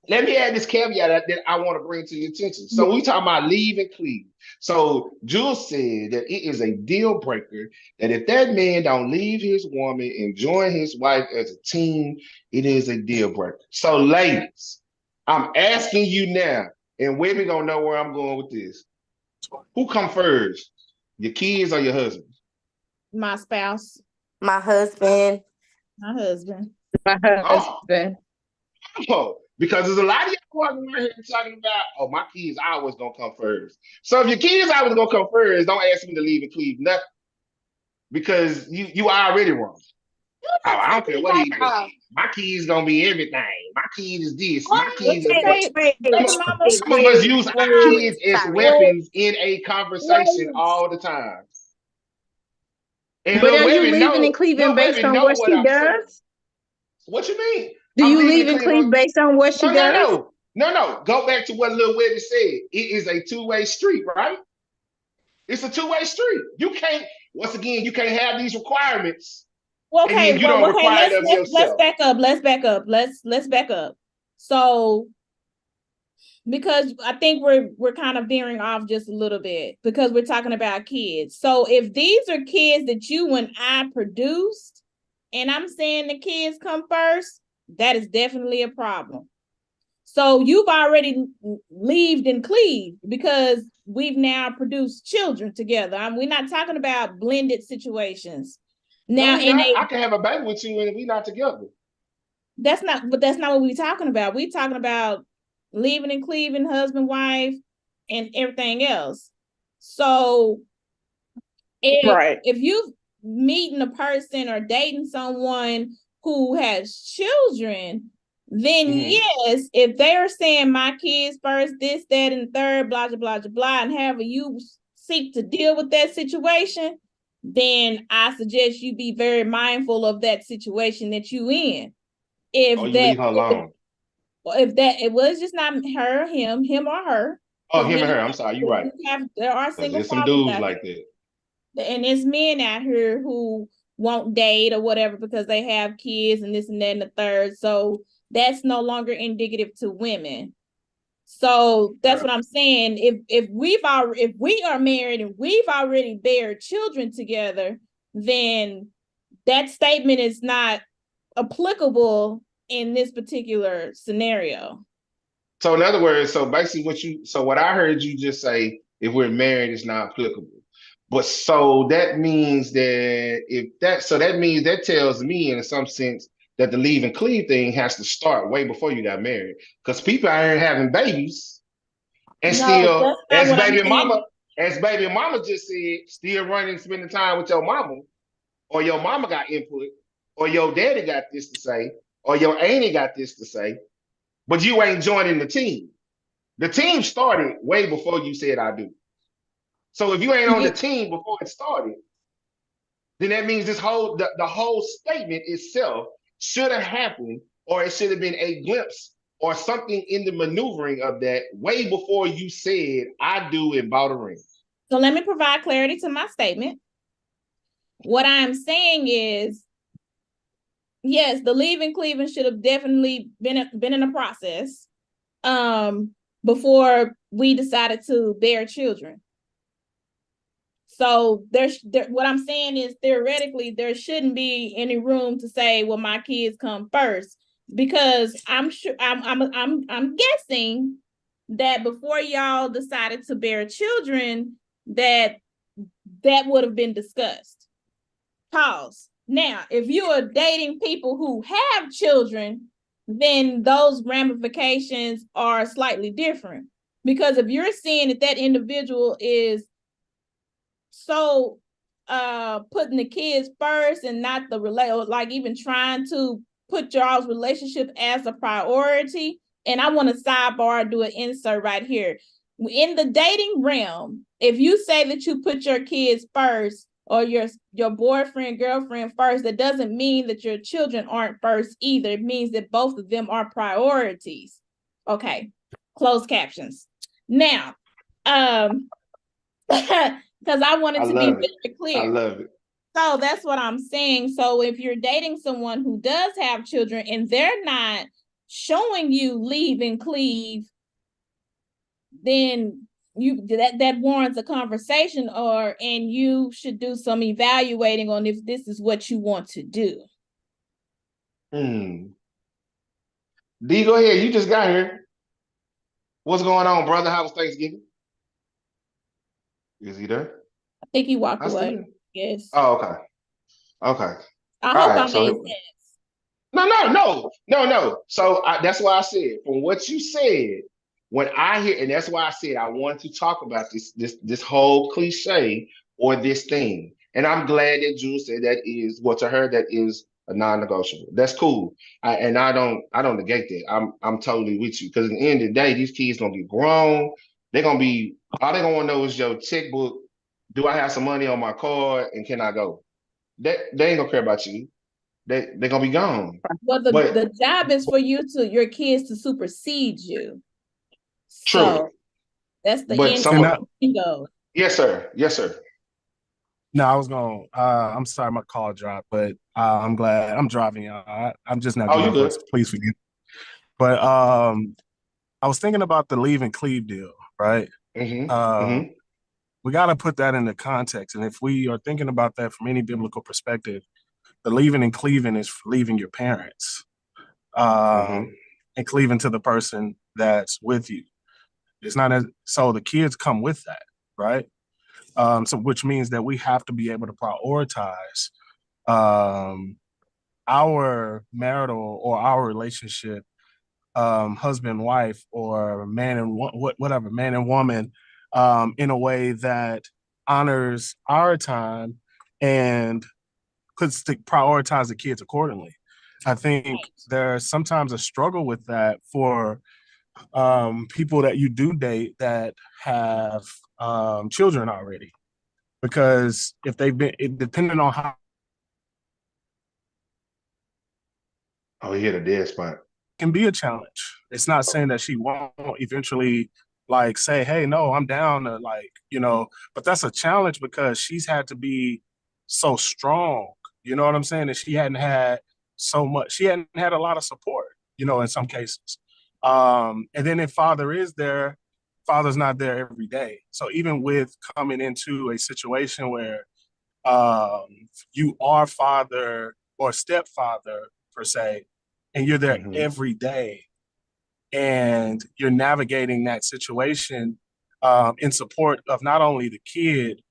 Let me add this caveat that I want to bring to your attention. So we talking about leave and cleave. So Jules said that it is a deal breaker that if that man don't leave his woman and join his wife as a team, it is a deal breaker. So ladies, I'm asking you now, and Webby gonna know where I'm going with this. Who come first? Your kids or your husband? My spouse. My husband. My husband. My husband. Oh, because there's a lot of y'all walking around here talking about, oh, my kids always gonna come first. So if your kids always gonna come first, don't ask me to leave and cleave nothing. Because you already wrong. I don't care what he does. My kids gonna be everything. My kid is this. My kids is some of us use our kids as weapons in a conversation all the time. And but are you leaving and cleaving based on what she does? What you mean? Do you leave and cleave based on what she does? No. Go back to what Lil Webby said. It is a two-way street, right? It's a two-way street. You can't, once again, you can't have these requirements. Well, okay, and you don't require them yourself. Let's back up. Let's back up. So, because I think we're kind of veering off just a little bit because we're talking about kids. So if these are kids that you and I produced, and I'm saying the kids come first, that is definitely a problem. So you've already leaved and cleaved because we've now produced children together. We're not talking about blended situations. Now, I can have a baby with you and we're not together. That's not what we're talking about. We're talking about leaving and cleaving, husband, wife, and everything else. So if you meeting a person or dating someone who has children, then yes, if they're saying my kids first, this, that, and the third, blah, blah, blah, blah, and having you seek to deal with that situation, then I suggest you be very mindful of that situation that you in. If you that leave her alone. if that it was just not her, him or her. Oh, him and her. I'm sorry, you're right. There are single there's some fathers dudes out like here. that. And there's men out here who won't date or whatever because they have kids and this and that and the third. So that's no longer indicative to women. So that's what I'm saying. If we are married and we've already bared children together, then that statement is not applicable in this particular scenario. So in other words, so basically what I heard you just say, if we're married, it's not applicable. But so that means that tells me in some sense that the leave and cleave thing has to start way before you got married. Because people out here having babies and still, as baby mama just said, still running, spending time with your mama, or your mama got input, or your daddy got this to say, or your auntie got this to say, but you ain't joining the team. The team started way before you said I do. So if you ain't on the team before it started, then that means the whole statement itself should have happened, or it should have been a glimpse or something in the maneuvering of that way before you said I do and bought a ring. So let me provide clarity to my statement. What I'm saying is, yes, the leave and cleaving should have definitely been in a process before we decided to bear children. So what I'm saying is, theoretically, there shouldn't be any room to say, well, my kids come first, because I'm guessing that before y'all decided to bear children, that would have been discussed. Pause. Now, if you are dating people who have children, then those ramifications are slightly different. Because if you're seeing that individual is so putting the kids first and not the like even trying to put y'all's relationship as a priority. And I want to sidebar, do an insert right here. In the dating realm, if you say that you put your kids first, or your boyfriend, girlfriend first, that doesn't mean that your children aren't first either. It means that both of them are priorities. Okay, closed captions. Now, because I wanted to be very clear. I love it. So that's what I'm saying. So if you're dating someone who does have children and they're not showing you leave and cleave, then that warrants a conversation, and you should do some evaluating on if this is what you want to do. D, go ahead. You just got here. What's going on, brother? How was Thanksgiving? Is he there? I think he walked away. Yes. Oh, okay. Okay. I hope I made sense. No. So that's why I said, from what you said, when I hear, and that's why I said I wanted to talk about this whole cliche or this thing. And I'm glad that Jules said that is, well, to her, that is a non-negotiable. That's cool. I don't negate that. I'm totally with you. Because at the end of the day, these kids gonna get grown. They're gonna be, all they're gonna want to know is your checkbook. Do I have some money on my card and can I go? They ain't gonna care about you. They're gonna be gone. Well, the job is for your kids to supersede you. True. So that's the end goal. Yes, sir. No, I was going. I'm sorry, my call dropped, but I'm glad I'm driving. Y'all. I'm just not. You good? Please forgive me. But I was thinking about the leave and cleave deal, right? We got to put that into context, and if we are thinking about that from any biblical perspective, the leaving and cleaving is leaving your parents, and cleaving to the person that's with you. It's not so the kids come with that, right? So which means that we have to be able to prioritize our marital or our relationship husband and wife, or man and whatever, man and woman, in a way that honors our time and puts to prioritize the kids accordingly. I think there's sometimes a struggle with that for people that you do date that have children already, because if they've been, depending on how, Oh, he hit a dead spot. can be a challenge. It's not saying that she won't eventually like say, hey, no, I'm down to, like, but that's a challenge because she's had to be so strong. You know what I'm saying? That she hadn't had she hadn't had a lot of support, in some cases. And then if father is there, father's not there every day. So even with coming into a situation where you are father or stepfather per se, and you're there every day, and you're navigating that situation in support of not only the kid,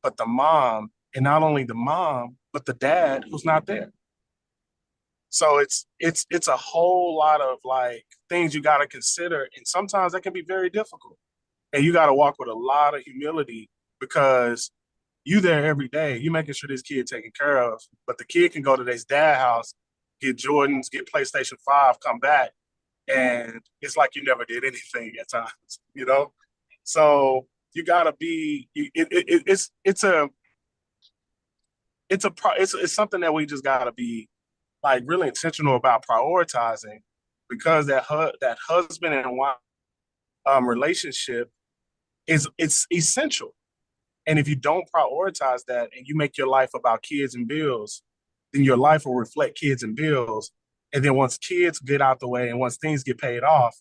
but the mom, and not only the mom, but the dad who's not there. So it's a whole lot of like things you got to consider, and sometimes that can be very difficult. And you got to walk with a lot of humility because you there every day. You making sure this kid taken care of, but the kid can go to this dad house, get Jordans, get PlayStation 5, come back, and it's like you never did anything at times. So you gotta be. It's something that we just gotta be like really intentional about prioritizing, because that husband and wife relationship it's essential. And if you don't prioritize that and you make your life about kids and bills, then your life will reflect kids and bills. And then once kids get out the way and once things get paid off,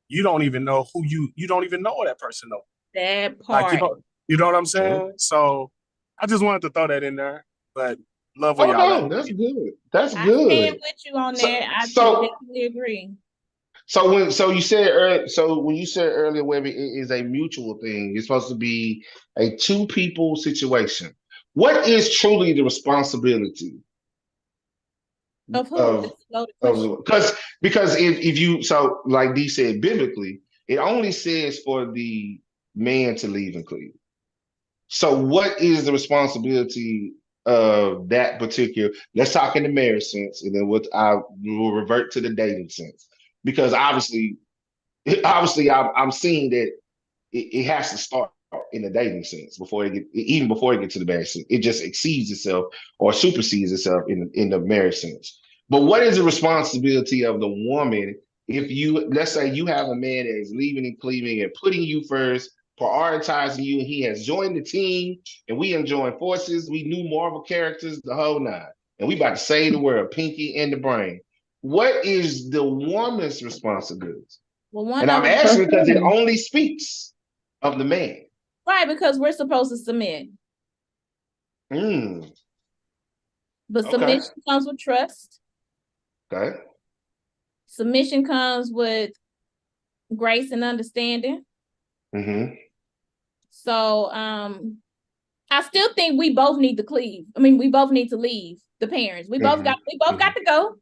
you don't even know you don't even know that person though. That Like, part. you know what I'm saying? So I just wanted to throw that in there, but love where Oh y'all no, at. that's good. That's I stand good. with you on So, that. I so, definitely agree. so you said earlier. So when you said earlier, where it is a mutual thing, it's supposed to be a two people situation. What is truly the responsibility Of who? of That's a loaded question. because if you, so like Dee said, biblically, it only says for the man to leave and cleave. So what is the responsibility of that particular? Let's talk in the marriage sense, and then I will revert to the dating sense, because obviously, I'm seeing that it has to start in the dating sense even before it gets to the marriage sense. It just exceeds itself or supersedes itself in the marriage sense. But what is the responsibility of the woman if let's say you have a man that is leaving and cleaving and putting you first, prioritizing you, and he has joined the team, and we joined forces, we knew Marvel characters, the whole nine, and we about to save the world, Pinky and the Brain. What is the woman's responsibility? Well, one And of I'm them, asking because it only speaks of the man. right? Because we're supposed to submit. Mm, But okay. submission comes with trust. Okay. Submission comes with grace and understanding. Mm-hmm. So I still think we both need to cleave. I mean, we both need to leave the parents. We both got to go.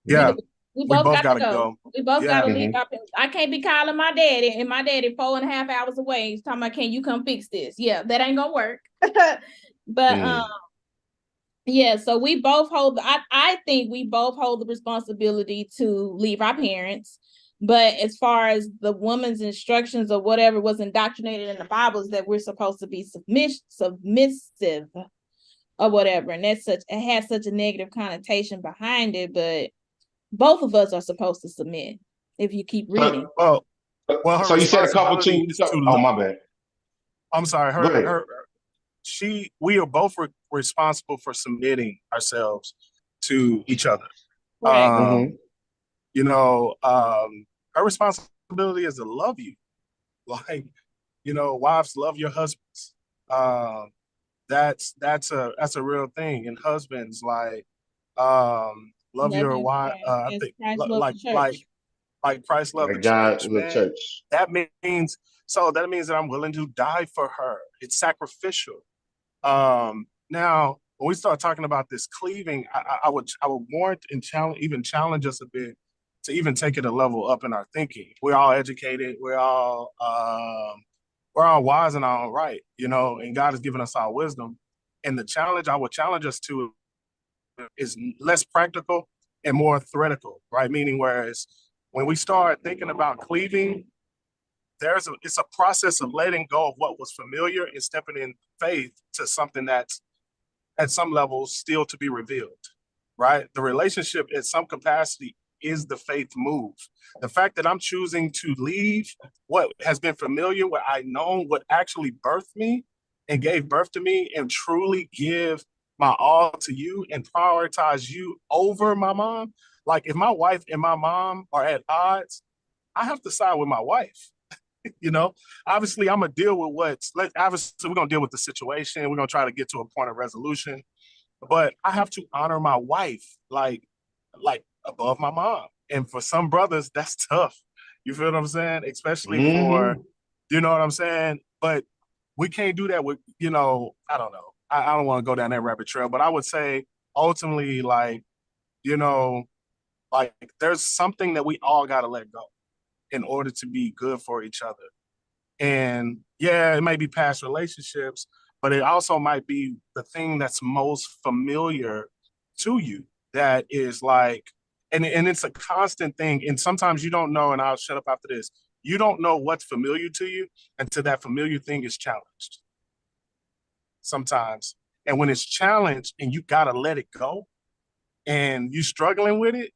Yeah. We both got to go. We both got to Yeah. leave our parents. I can't be calling my daddy and my daddy 4.5 hours away. He's talking about, can you come fix this? Yeah, that ain't gonna work. But yeah, so we both I think we both hold the responsibility to leave our parents. But as far as the woman's instructions or whatever was indoctrinated in the Bible, is that we're supposed to be submissive or whatever. And it has such a negative connotation behind it, but both of us are supposed to submit if you keep reading. Well, so you said a couple too. Oh, my bad. I'm sorry. Go ahead. We are both responsible for submitting ourselves to each other. Right. Her responsibility is to love you. Like, wives, love your husbands. That's a real thing. And husbands, like, love your wife. I think like Christ loved the church, man. That means that I'm willing to die for her. It's sacrificial. Now, when we start talking about this cleaving, I would warrant and challenge us a bit to even take it a level up in our thinking. We're all educated. We're all wise in our own right, you know, and God has given us our wisdom. And the challenge I would challenge us to is less practical and more theoretical, right? Meaning, whereas when we start thinking about cleaving, it's a process of letting go of what was familiar and stepping in faith to something that's at some levels still to be revealed, right? The relationship at some capacity is the faith move. The fact that I'm choosing to leave what has been familiar, what I know, what actually birthed me and gave birth to me, and truly give my all to you and prioritize you over my mom. Like, if my wife and my mom are at odds, I have to side with my wife. You know, obviously I'm gonna deal with obviously we're gonna deal with the situation. We're gonna try to get to a point of resolution, but I have to honor my wife like above my mom. And for some brothers, that's tough. You feel what I'm saying? Especially for, you know what I'm saying? But we can't do that with, you know, I don't know. I don't want to go down that rabbit trail, but I would say ultimately, like, you know, like there's something that we all got to let go in order to be good for each other. And yeah, it may be past relationships, but it also might be the thing that's most familiar to you that is like, and it's a constant thing. And sometimes you don't know, and I'll shut up after this. You don't know what's familiar to you until that familiar thing is challenged sometimes. And when it's challenged and you got to let it go and you struggling with it,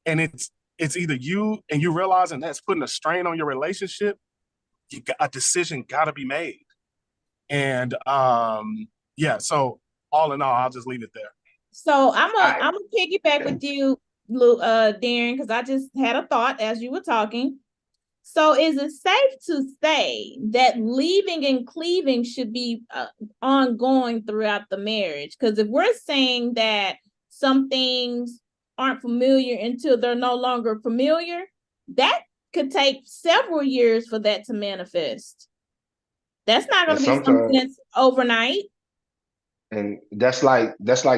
and it's either you and you realizing that's putting a strain on your relationship, a decision got to be made. And yeah, so all in all, I'll just leave it there. So I'm gonna piggyback with you, Darren, because I just had a thought as you were talking. So is it safe to say that leaving and cleaving should be ongoing throughout the marriage? Because if we're saying that some things aren't familiar until they're no longer familiar, that could take several years for that to manifest. That's not going to be something that's overnight. And that's like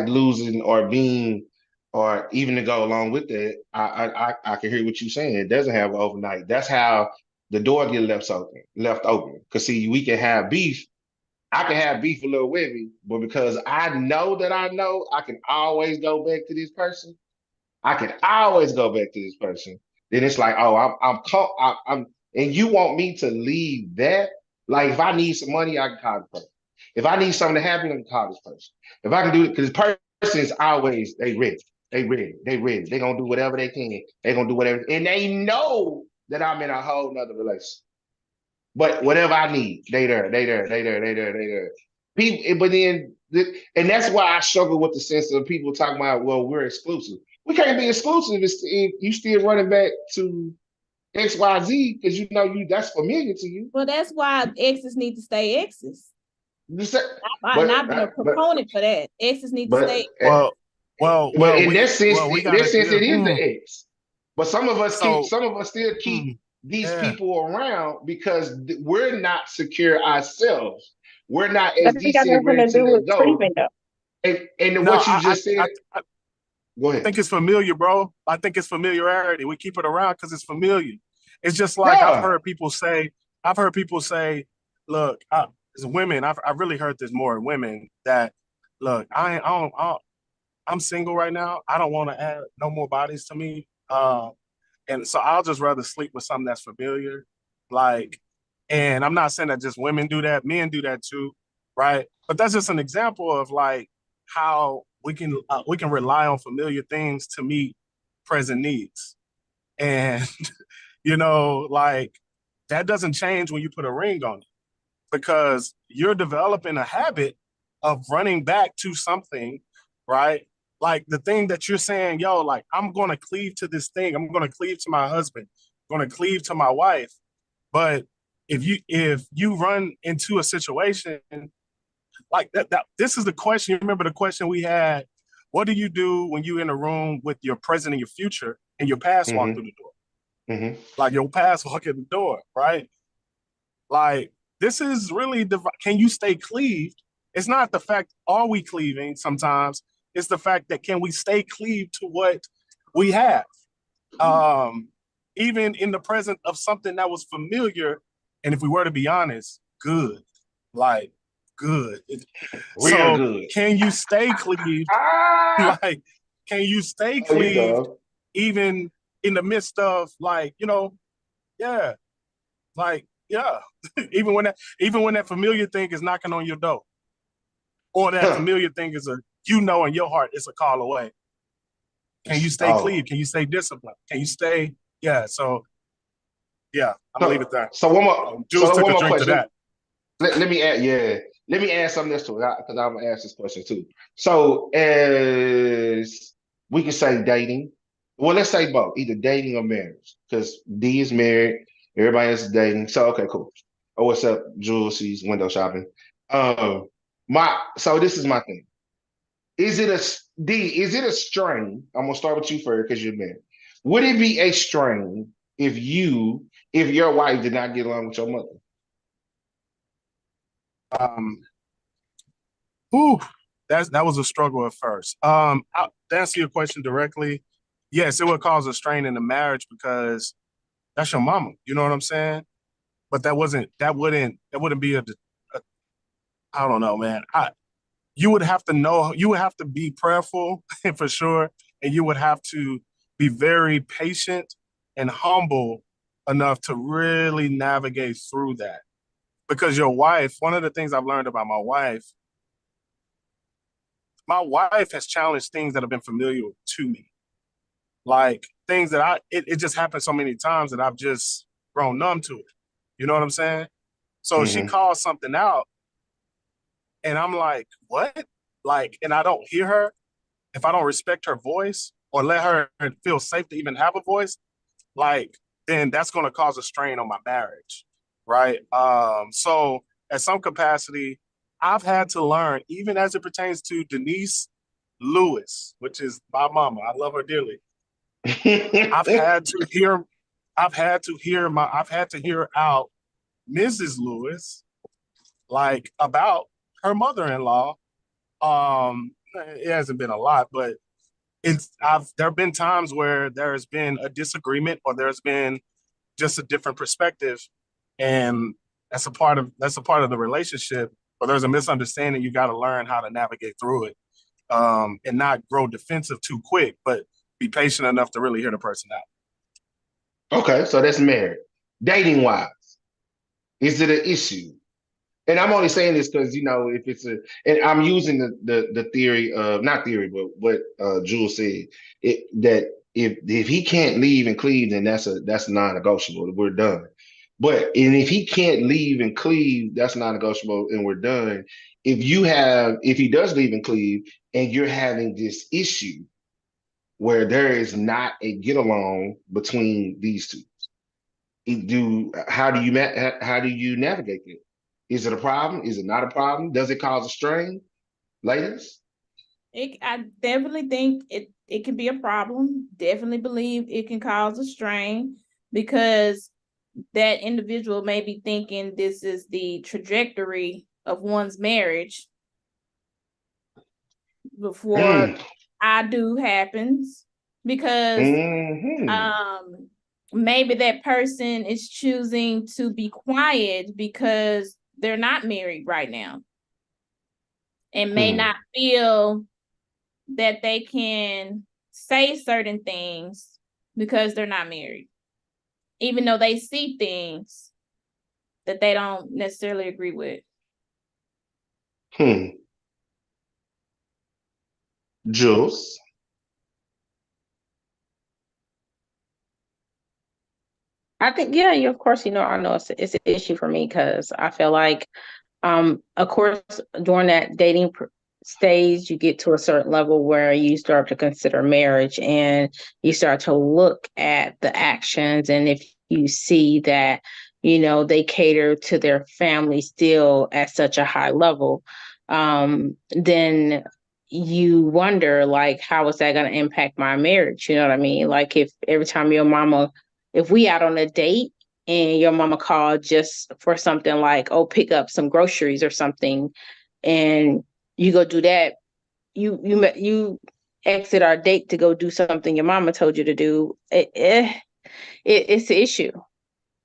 losing or being, or even to go along with that, I can hear what you're saying. It doesn't have overnight. That's how the door get left open. Because see, we can have beef. I can have beef with Lil Webby, but because I know that I can always go back to this person. I can always go back to this person. Then it's like, oh, I'm, and you want me to leave that? Like, if I need some money, I can call the person. If I need something to happen, I can call this person. If I can do it, because this person is always, they ready. They ready. They gonna do whatever they can. They gonna do whatever, and they know that I'm in a whole nother relationship. But whatever I need, they there. People, but then, and that's why I struggle with the sense of people talking about, well, we're exclusive. We can't be exclusive if you still running back to XYZ because you know that's familiar to you. Well, that's why exes need to stay exes. I've been a proponent for that. Exes need to stay. Well, in that sense, it is the ex. But some of us still keep these people around because we're not secure ourselves. We're not, as D said, ready to let go. And what you just said. Go ahead. I think it's familiar, bro. I think it's familiarity. We keep it around because it's familiar. It's just like I've heard people say, look, as women, I've really heard this more in women that, look, I'm single right now. I don't want to add no more bodies to me. And so I'll just rather sleep with something that's familiar. Like, and I'm not saying that just women do that, men do that too, right? But that's just an example of like how we can rely on familiar things to meet present needs. And, you know, like that doesn't change when you put a ring on it because you're developing a habit of running back to something, right? Like the thing that you're saying, yo, like I'm going to cleave to this thing. I'm going to cleave to my husband. I'm going to cleave to my wife. But if you run into a situation like that, this is the question. You remember the question we had, what do you do when you're in a room with your present and your future and your past walk through the door? Like your past walk in the door, right? Like this is really, can you stay cleaved? It's not the fact, are we cleaving sometimes? It's the fact that can we stay cleaved to what we have? even in the presence of something that was familiar, and if we were to be honest, good, like good. Real So good. can you stay cleaved? Like, can you stay There you cleaved go. even in the midst of like, yeah, like, yeah, even when that familiar thing is knocking on your door, or that Huh. familiar thing is in your heart it's a call away. Can you stay clean? Can you stay disciplined? Can you stay? Yeah. So yeah, I'm gonna leave it there. So Jules took one a more drink to question. that. Let me add, yeah. Let me add something else to it because I'm gonna ask this question too. So as we can say dating, well, let's say both, either dating or marriage, because D is married, everybody else is dating. So okay, cool. Oh, what's up, Jules? She's window shopping. So this is my thing. Is it a strain? I'm gonna start with you first because you're married. Would it be a strain if your wife did not get along with your mother? Um, Ooh, that was a struggle at first. To answer your question directly, yes, it would cause a strain in the marriage because that's your mama. You know what I'm saying? But that wouldn't be I don't know, man. You would have to know, you would have to be prayerful for sure, and you would have to be very patient and humble enough to really navigate through that. Because your wife, one of the things I've learned about my wife has challenged things that have been familiar to me. Like things that it just happened so many times that I've just grown numb to it. You know what I'm saying? So she Mm-hmm. calls something out and I'm like, what? Like, and I don't hear her. If I don't respect her voice or let her feel safe to even have a voice, like, then that's going to cause a strain on my marriage. Right. So at some capacity, I've had to learn, even as it pertains to Denise Lewis, which is my mama. I love her dearly. I've had to hear, I've had to hear out Mrs. Lewis, like about her mother-in-law. It hasn't been a lot, but there have been times where there's been a disagreement or there's been just a different perspective, and that's a part of the relationship. But there's a misunderstanding. You got to learn how to navigate through it, and not grow defensive too quick, but be patient enough to really hear the person out. Okay, so that's married. Dating wise, is it an issue? And I'm only saying this because if and I'm using the theory of not theory, but what Jules said, that if he can't leave and cleave, then that's non-negotiable. We're done. And if he can't leave and cleave, that's non-negotiable, and we're done. If he does leave and cleave, and you're having this issue where there is not a get along between these two, how do you navigate it? Is it a problem? Is it not a problem? Does it cause a strain, ladies? I definitely think it can be a problem. Definitely believe it can cause a strain because that individual may be thinking this is the trajectory of one's marriage before I do happens, because maybe that person is choosing to be quiet because they're not married right now and may not feel that they can say certain things because they're not married, even though they see things that they don't necessarily agree with. Jules? I think, yeah, of course, I know it's an issue for me because I feel like, of course, during that dating stage, you get to a certain level where you start to consider marriage and you start to look at the actions. And if you see that, they cater to their family still at such a high level, then you wonder, like, how is that going to impact my marriage? You know what I mean? Like, if every time if we out on a date and your mama called just for something like, oh, pick up some groceries or something, and you go do that, you exit our date to go do something your mama told you to do, it's an issue.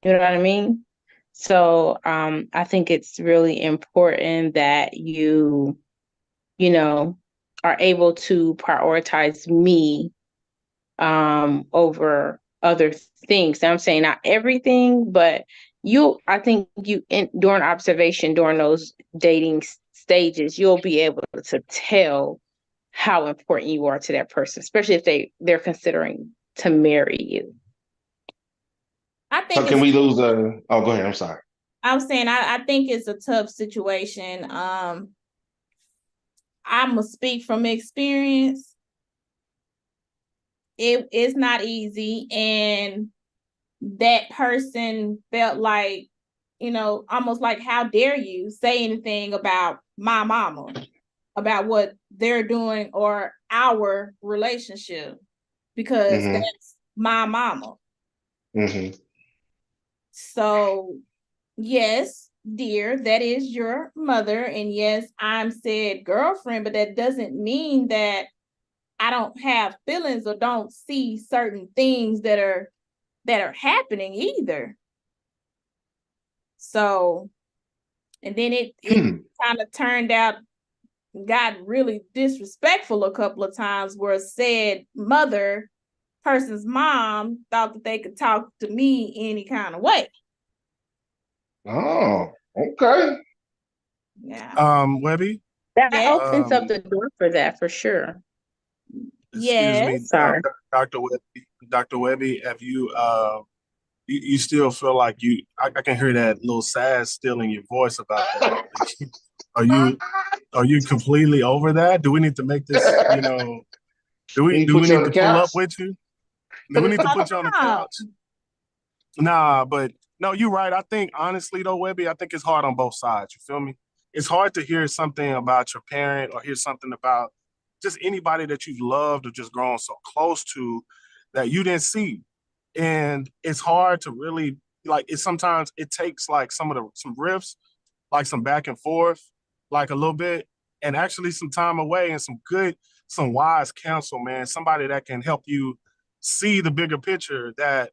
You know what I mean? So I think it's really important that you are able to prioritize me over other things. Now, I'm saying not everything, but I think during observation, during those dating stages, you'll be able to tell how important you are to that person, especially if they're considering to marry you. I think so can we lose a? Oh, go ahead. I'm sorry. I'm saying I think it's a tough situation. I'm gonna speak from experience. It's not easy, and that person felt like, almost like, how dare you say anything about my mama, about what they're doing or our relationship, because that's my mama. So yes, dear, that is your mother, and yes, I'm said girlfriend, but that doesn't mean that I don't have feelings or don't see certain things that are happening either. So, and then it kind of turned out, got really disrespectful a couple of times, where said person's mom thought that they could talk to me any kind of way. Oh, okay. Yeah. Webby? That opens up the door for that, for sure. Excuse me, Sorry. Dr. Webby, have you you still feel like I can hear that little sad still in your voice about that. Are you completely over that? Do we need to make this, do we need to pull up with you? Do we need to put you on the couch? Nah, but no, you're right. I think honestly though, Webby, I think it's hard on both sides. You feel me? It's hard to hear something about your parent or hear something about just anybody that you've loved or just grown so close to that you didn't see. And it's hard to really sometimes it takes like some riffs, like some back and forth, like a little bit, and actually some time away and some wise counsel, man. Somebody that can help you see the bigger picture that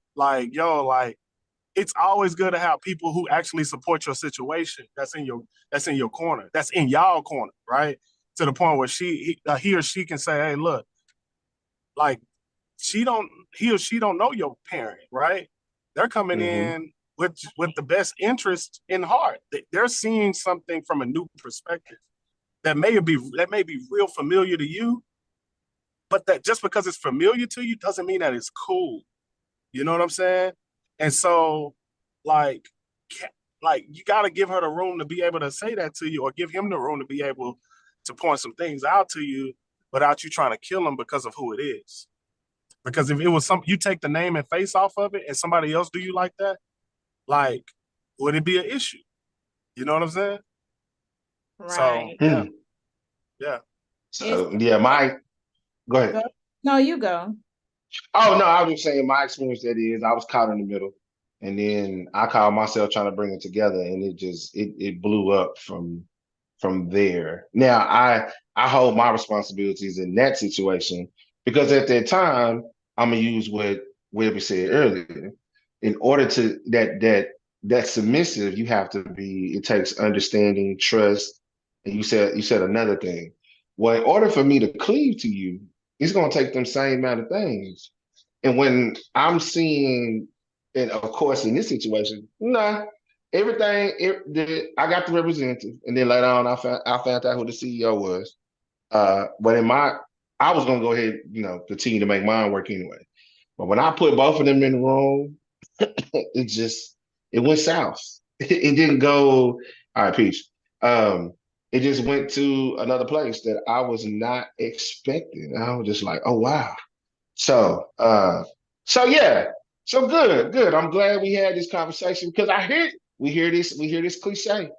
it's always good to have people who actually support your situation. That's in your corner. That's in y'all corner, right? To the point where he or she can say, "Hey, look, like he or she don't know your parent, right? They're coming in with the best interest in heart. They're seeing something from a new perspective that may be real familiar to you, but that just because it's familiar to you doesn't mean that it's cool. You know what I'm saying? And so, like you got to give her the room to be able to say that to you, or give him the room to be able to point some things out to you without you trying to kill him because of who it is. Because if it was you take the name and face off of it, and somebody else do you like that, like, would it be an issue? You know what I'm saying? Right. So, yeah. So go ahead. No, you go. Oh no, I was just saying my experience that is I was caught in the middle, and then I caught myself trying to bring it together, and it blew up from there. Now I hold my responsibilities in that situation because at that time I'm gonna use what Webby said earlier. In order to that submissive, you have to be. It takes understanding, trust, and you said another thing. Well, in order for me to cleave to you, it's gonna take them same amount of things. And when I'm seeing, and of course in this situation, nah, everything I got the representative, and then later on I found out who the CEO was. But I was gonna go ahead, continue to make mine work anyway. But when I put both of them in the room, it went south. It didn't go, all right, peace. It just went to another place that I was not expecting. I was just like, oh wow. So yeah. So good. I'm glad we had this conversation because we hear this cliche.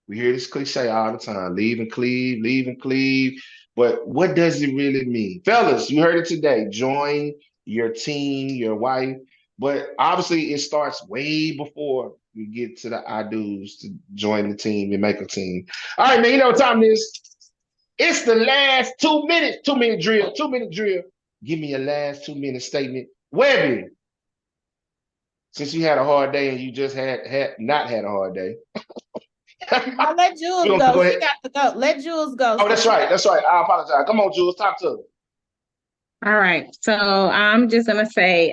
We hear this cliche all the time. Leave and cleave, leave and cleave. But what does it really mean? Fellas, you heard it today. Join your team, your wife. But obviously it starts way before we get to the I do's to join the team and make a team. All right, man, you know what time it is. It's the last 2 minutes. 2-minute drill. 2-minute drill. Give me your last 2-minute statement. Webby, since you had a hard day and you just had not had a hard day. I'll let Jules go. Go She got to go. Let Jules go. Oh, that's right. That's right. I apologize. Come on, Jules. Talk to her. All right. So I'm just gonna say,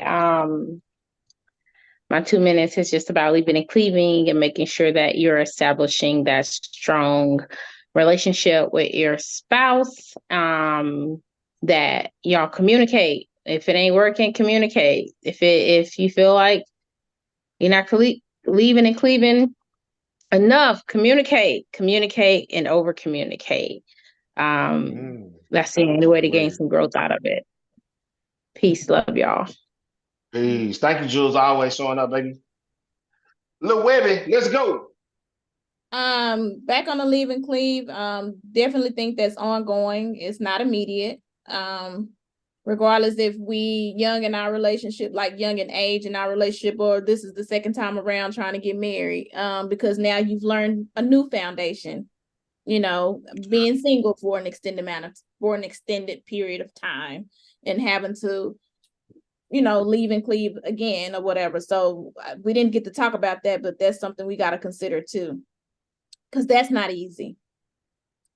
my 2 minutes is just about leaving and cleaving and making sure that you're establishing that strong relationship with your spouse. That y'all communicate. If it ain't working, communicate. If you feel like you're not leaving and cleaving enough, communicate, and over communicate. That's the only way to gain some growth out of it. Peace, love y'all. Peace. Thank you, Jules. Always showing up, baby. Lil Webby, let's go. Back on the leave and cleave. Definitely think that's ongoing. It's not immediate. Regardless if we young in our relationship, like young in age in our relationship, or this is the second time around trying to get married. Because now you've learned a new foundation. You know, being single for an extended period of time and having to, you know, leave and cleave again or whatever. So we didn't get to talk about that, but that's something we got to consider too, because that's not easy.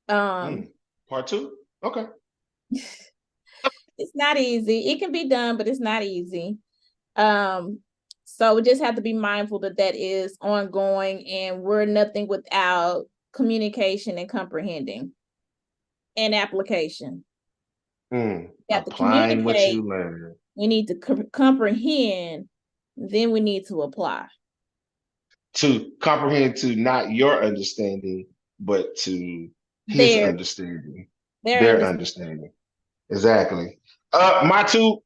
Part 2. Okay. It's not easy. It can be done, but it's not easy. So we just have to be mindful that that is ongoing, and we're nothing without communication and comprehending and application. You have applying what you learn. We need to comprehend, then we need to apply. To comprehend to not your understanding, but to his understanding. Their understanding. Exactly. My two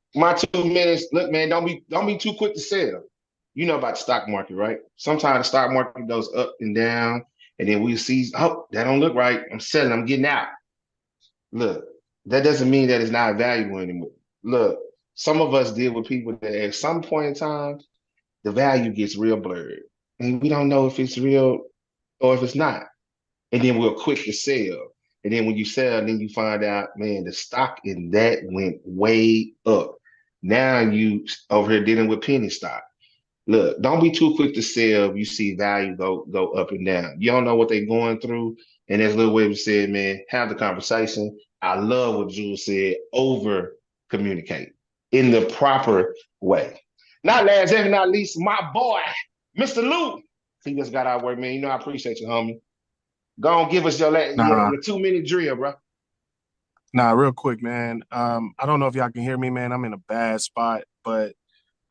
minutes. Look, man, don't be too quick to sell. You know about the stock market, right? Sometimes the stock market goes up and down, and then we see, oh, that don't look right. I'm selling, I'm getting out. Look, that doesn't mean that it's not valuable anymore. Look, some of us deal with people that at some point in time, the value gets real blurred. And we don't know if it's real or if it's not. And then we're quick to sell. And then when you sell, then you find out, man, the stock in that went way up. Now you over here dealing with penny stock. Look, don't be too quick to sell if you see value go up and down. You don't know what they're going through. And as Lil Webby said, man, have the conversation. I love what Jules said, over communicate in the proper way. Not last and not least, my boy, Mr. Lou. He just got out of work, man. You know, I appreciate you, homie. Go on, give us your 2-minute drill, bro. Nah, real quick, man. I don't know if y'all can hear me, man. I'm in a bad spot, but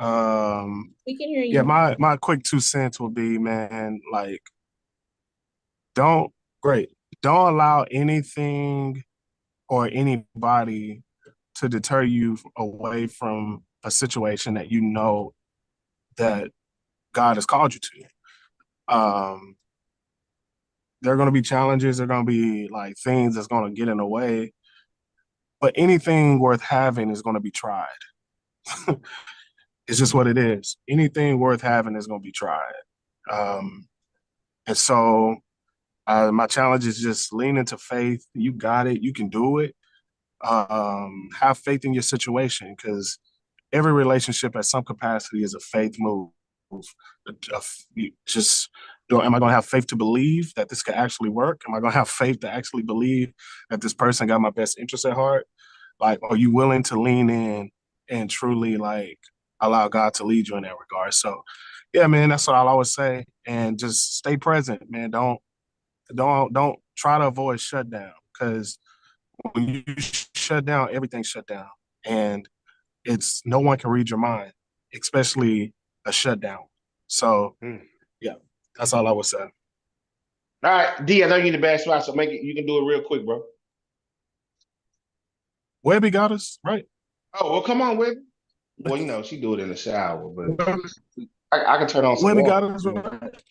we can hear you. Yeah, my quick 2 cents will be, man, like, don't allow anything or anybody to deter you away from a situation that you know that God has called you to. There are going to be challenges. There are going to be like things that's going to get in the way, but anything worth having is going to be tried. It's just what it is. Anything worth having is going to be tried. And so my challenge is just lean into faith. You got it. You can do it. Have faith in your situation, because every relationship at some capacity is a faith move. Am I going to have faith to believe that this can actually work? Am I going to have faith to actually believe that this person got my best interest at heart? Like, are you willing to lean in and truly like allow God to lead you in that regard? So, yeah, man, that's what I'll always say. And just stay present, man. Don't try to avoid shutdown, because when you shut down, everything's shut down, and no one can read your mind, especially a shutdown. So, yeah, that's all I would say. All right, D, I know you're in the bad spot, so you can do it real quick, bro. Webby got us, right? Oh, well, come on, Webby. Well, you know, she do it in the shower, but I can turn on some Webby water. Got us, right?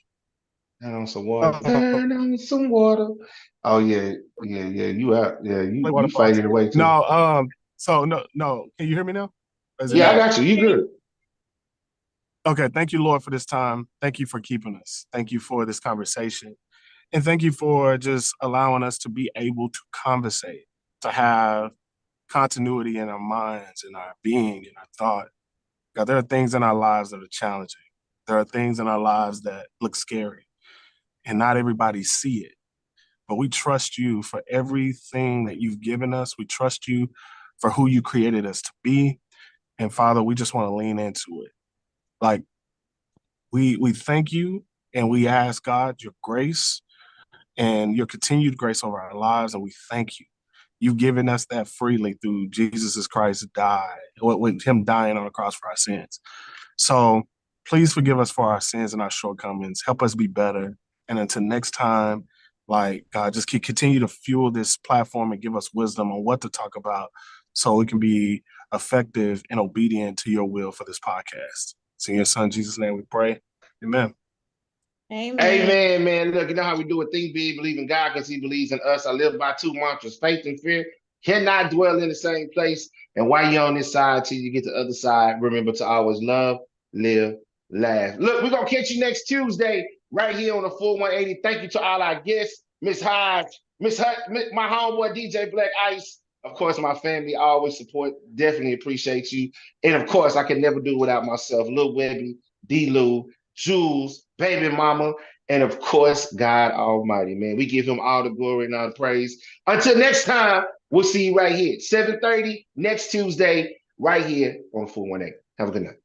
Turn on some water. Turn on some water. Oh, yeah. You out. Yeah, you faded away, too. No, no. Can you hear me now? Yeah, I got you. You good. Okay, thank you, Lord, for this time. Thank you for keeping us. Thank you for this conversation. And thank you for just allowing us to be able to conversate, to have continuity in our minds, in our being, in our thought. God, there are things in our lives that are challenging. There are things in our lives that look scary, and not everybody see it. But we trust you for everything that you've given us. We trust you for who you created us to be. And Father, we just want to lean into it. Like, we thank you, and we ask God your grace and your continued grace over our lives, and we thank you. You've given us that freely through Jesus Christ with him dying on the cross for our sins. So please forgive us for our sins and our shortcomings. Help us be better. And until next time, like, God, just continue to fuel this platform and give us wisdom on what to talk about so we can be effective and obedient to your will for this podcast. It's in your son, Jesus' name we pray. Amen. Amen. Amen, man. Look, you know how we do it. Think big, believe in God because he believes in us. I live by two mantras, faith and fear. Cannot dwell in the same place. And while you're on this side till you get to the other side, remember to always love, live, laugh. Look, we're going to catch you next Tuesday right here on the Full 180. Thank you to all our guests, Miss Hodge, Miss Hut, my homeboy DJ Black Ice. Of course, my family always support. Definitely appreciate you. And of course, I can never do without myself. Lil Webby, D-Lou, Jules, baby mama, and of course, God Almighty, man. We give him all the glory and all the praise. Until next time, we'll see you right here, 7:30 next Tuesday, right here on Full 180. Have a good night.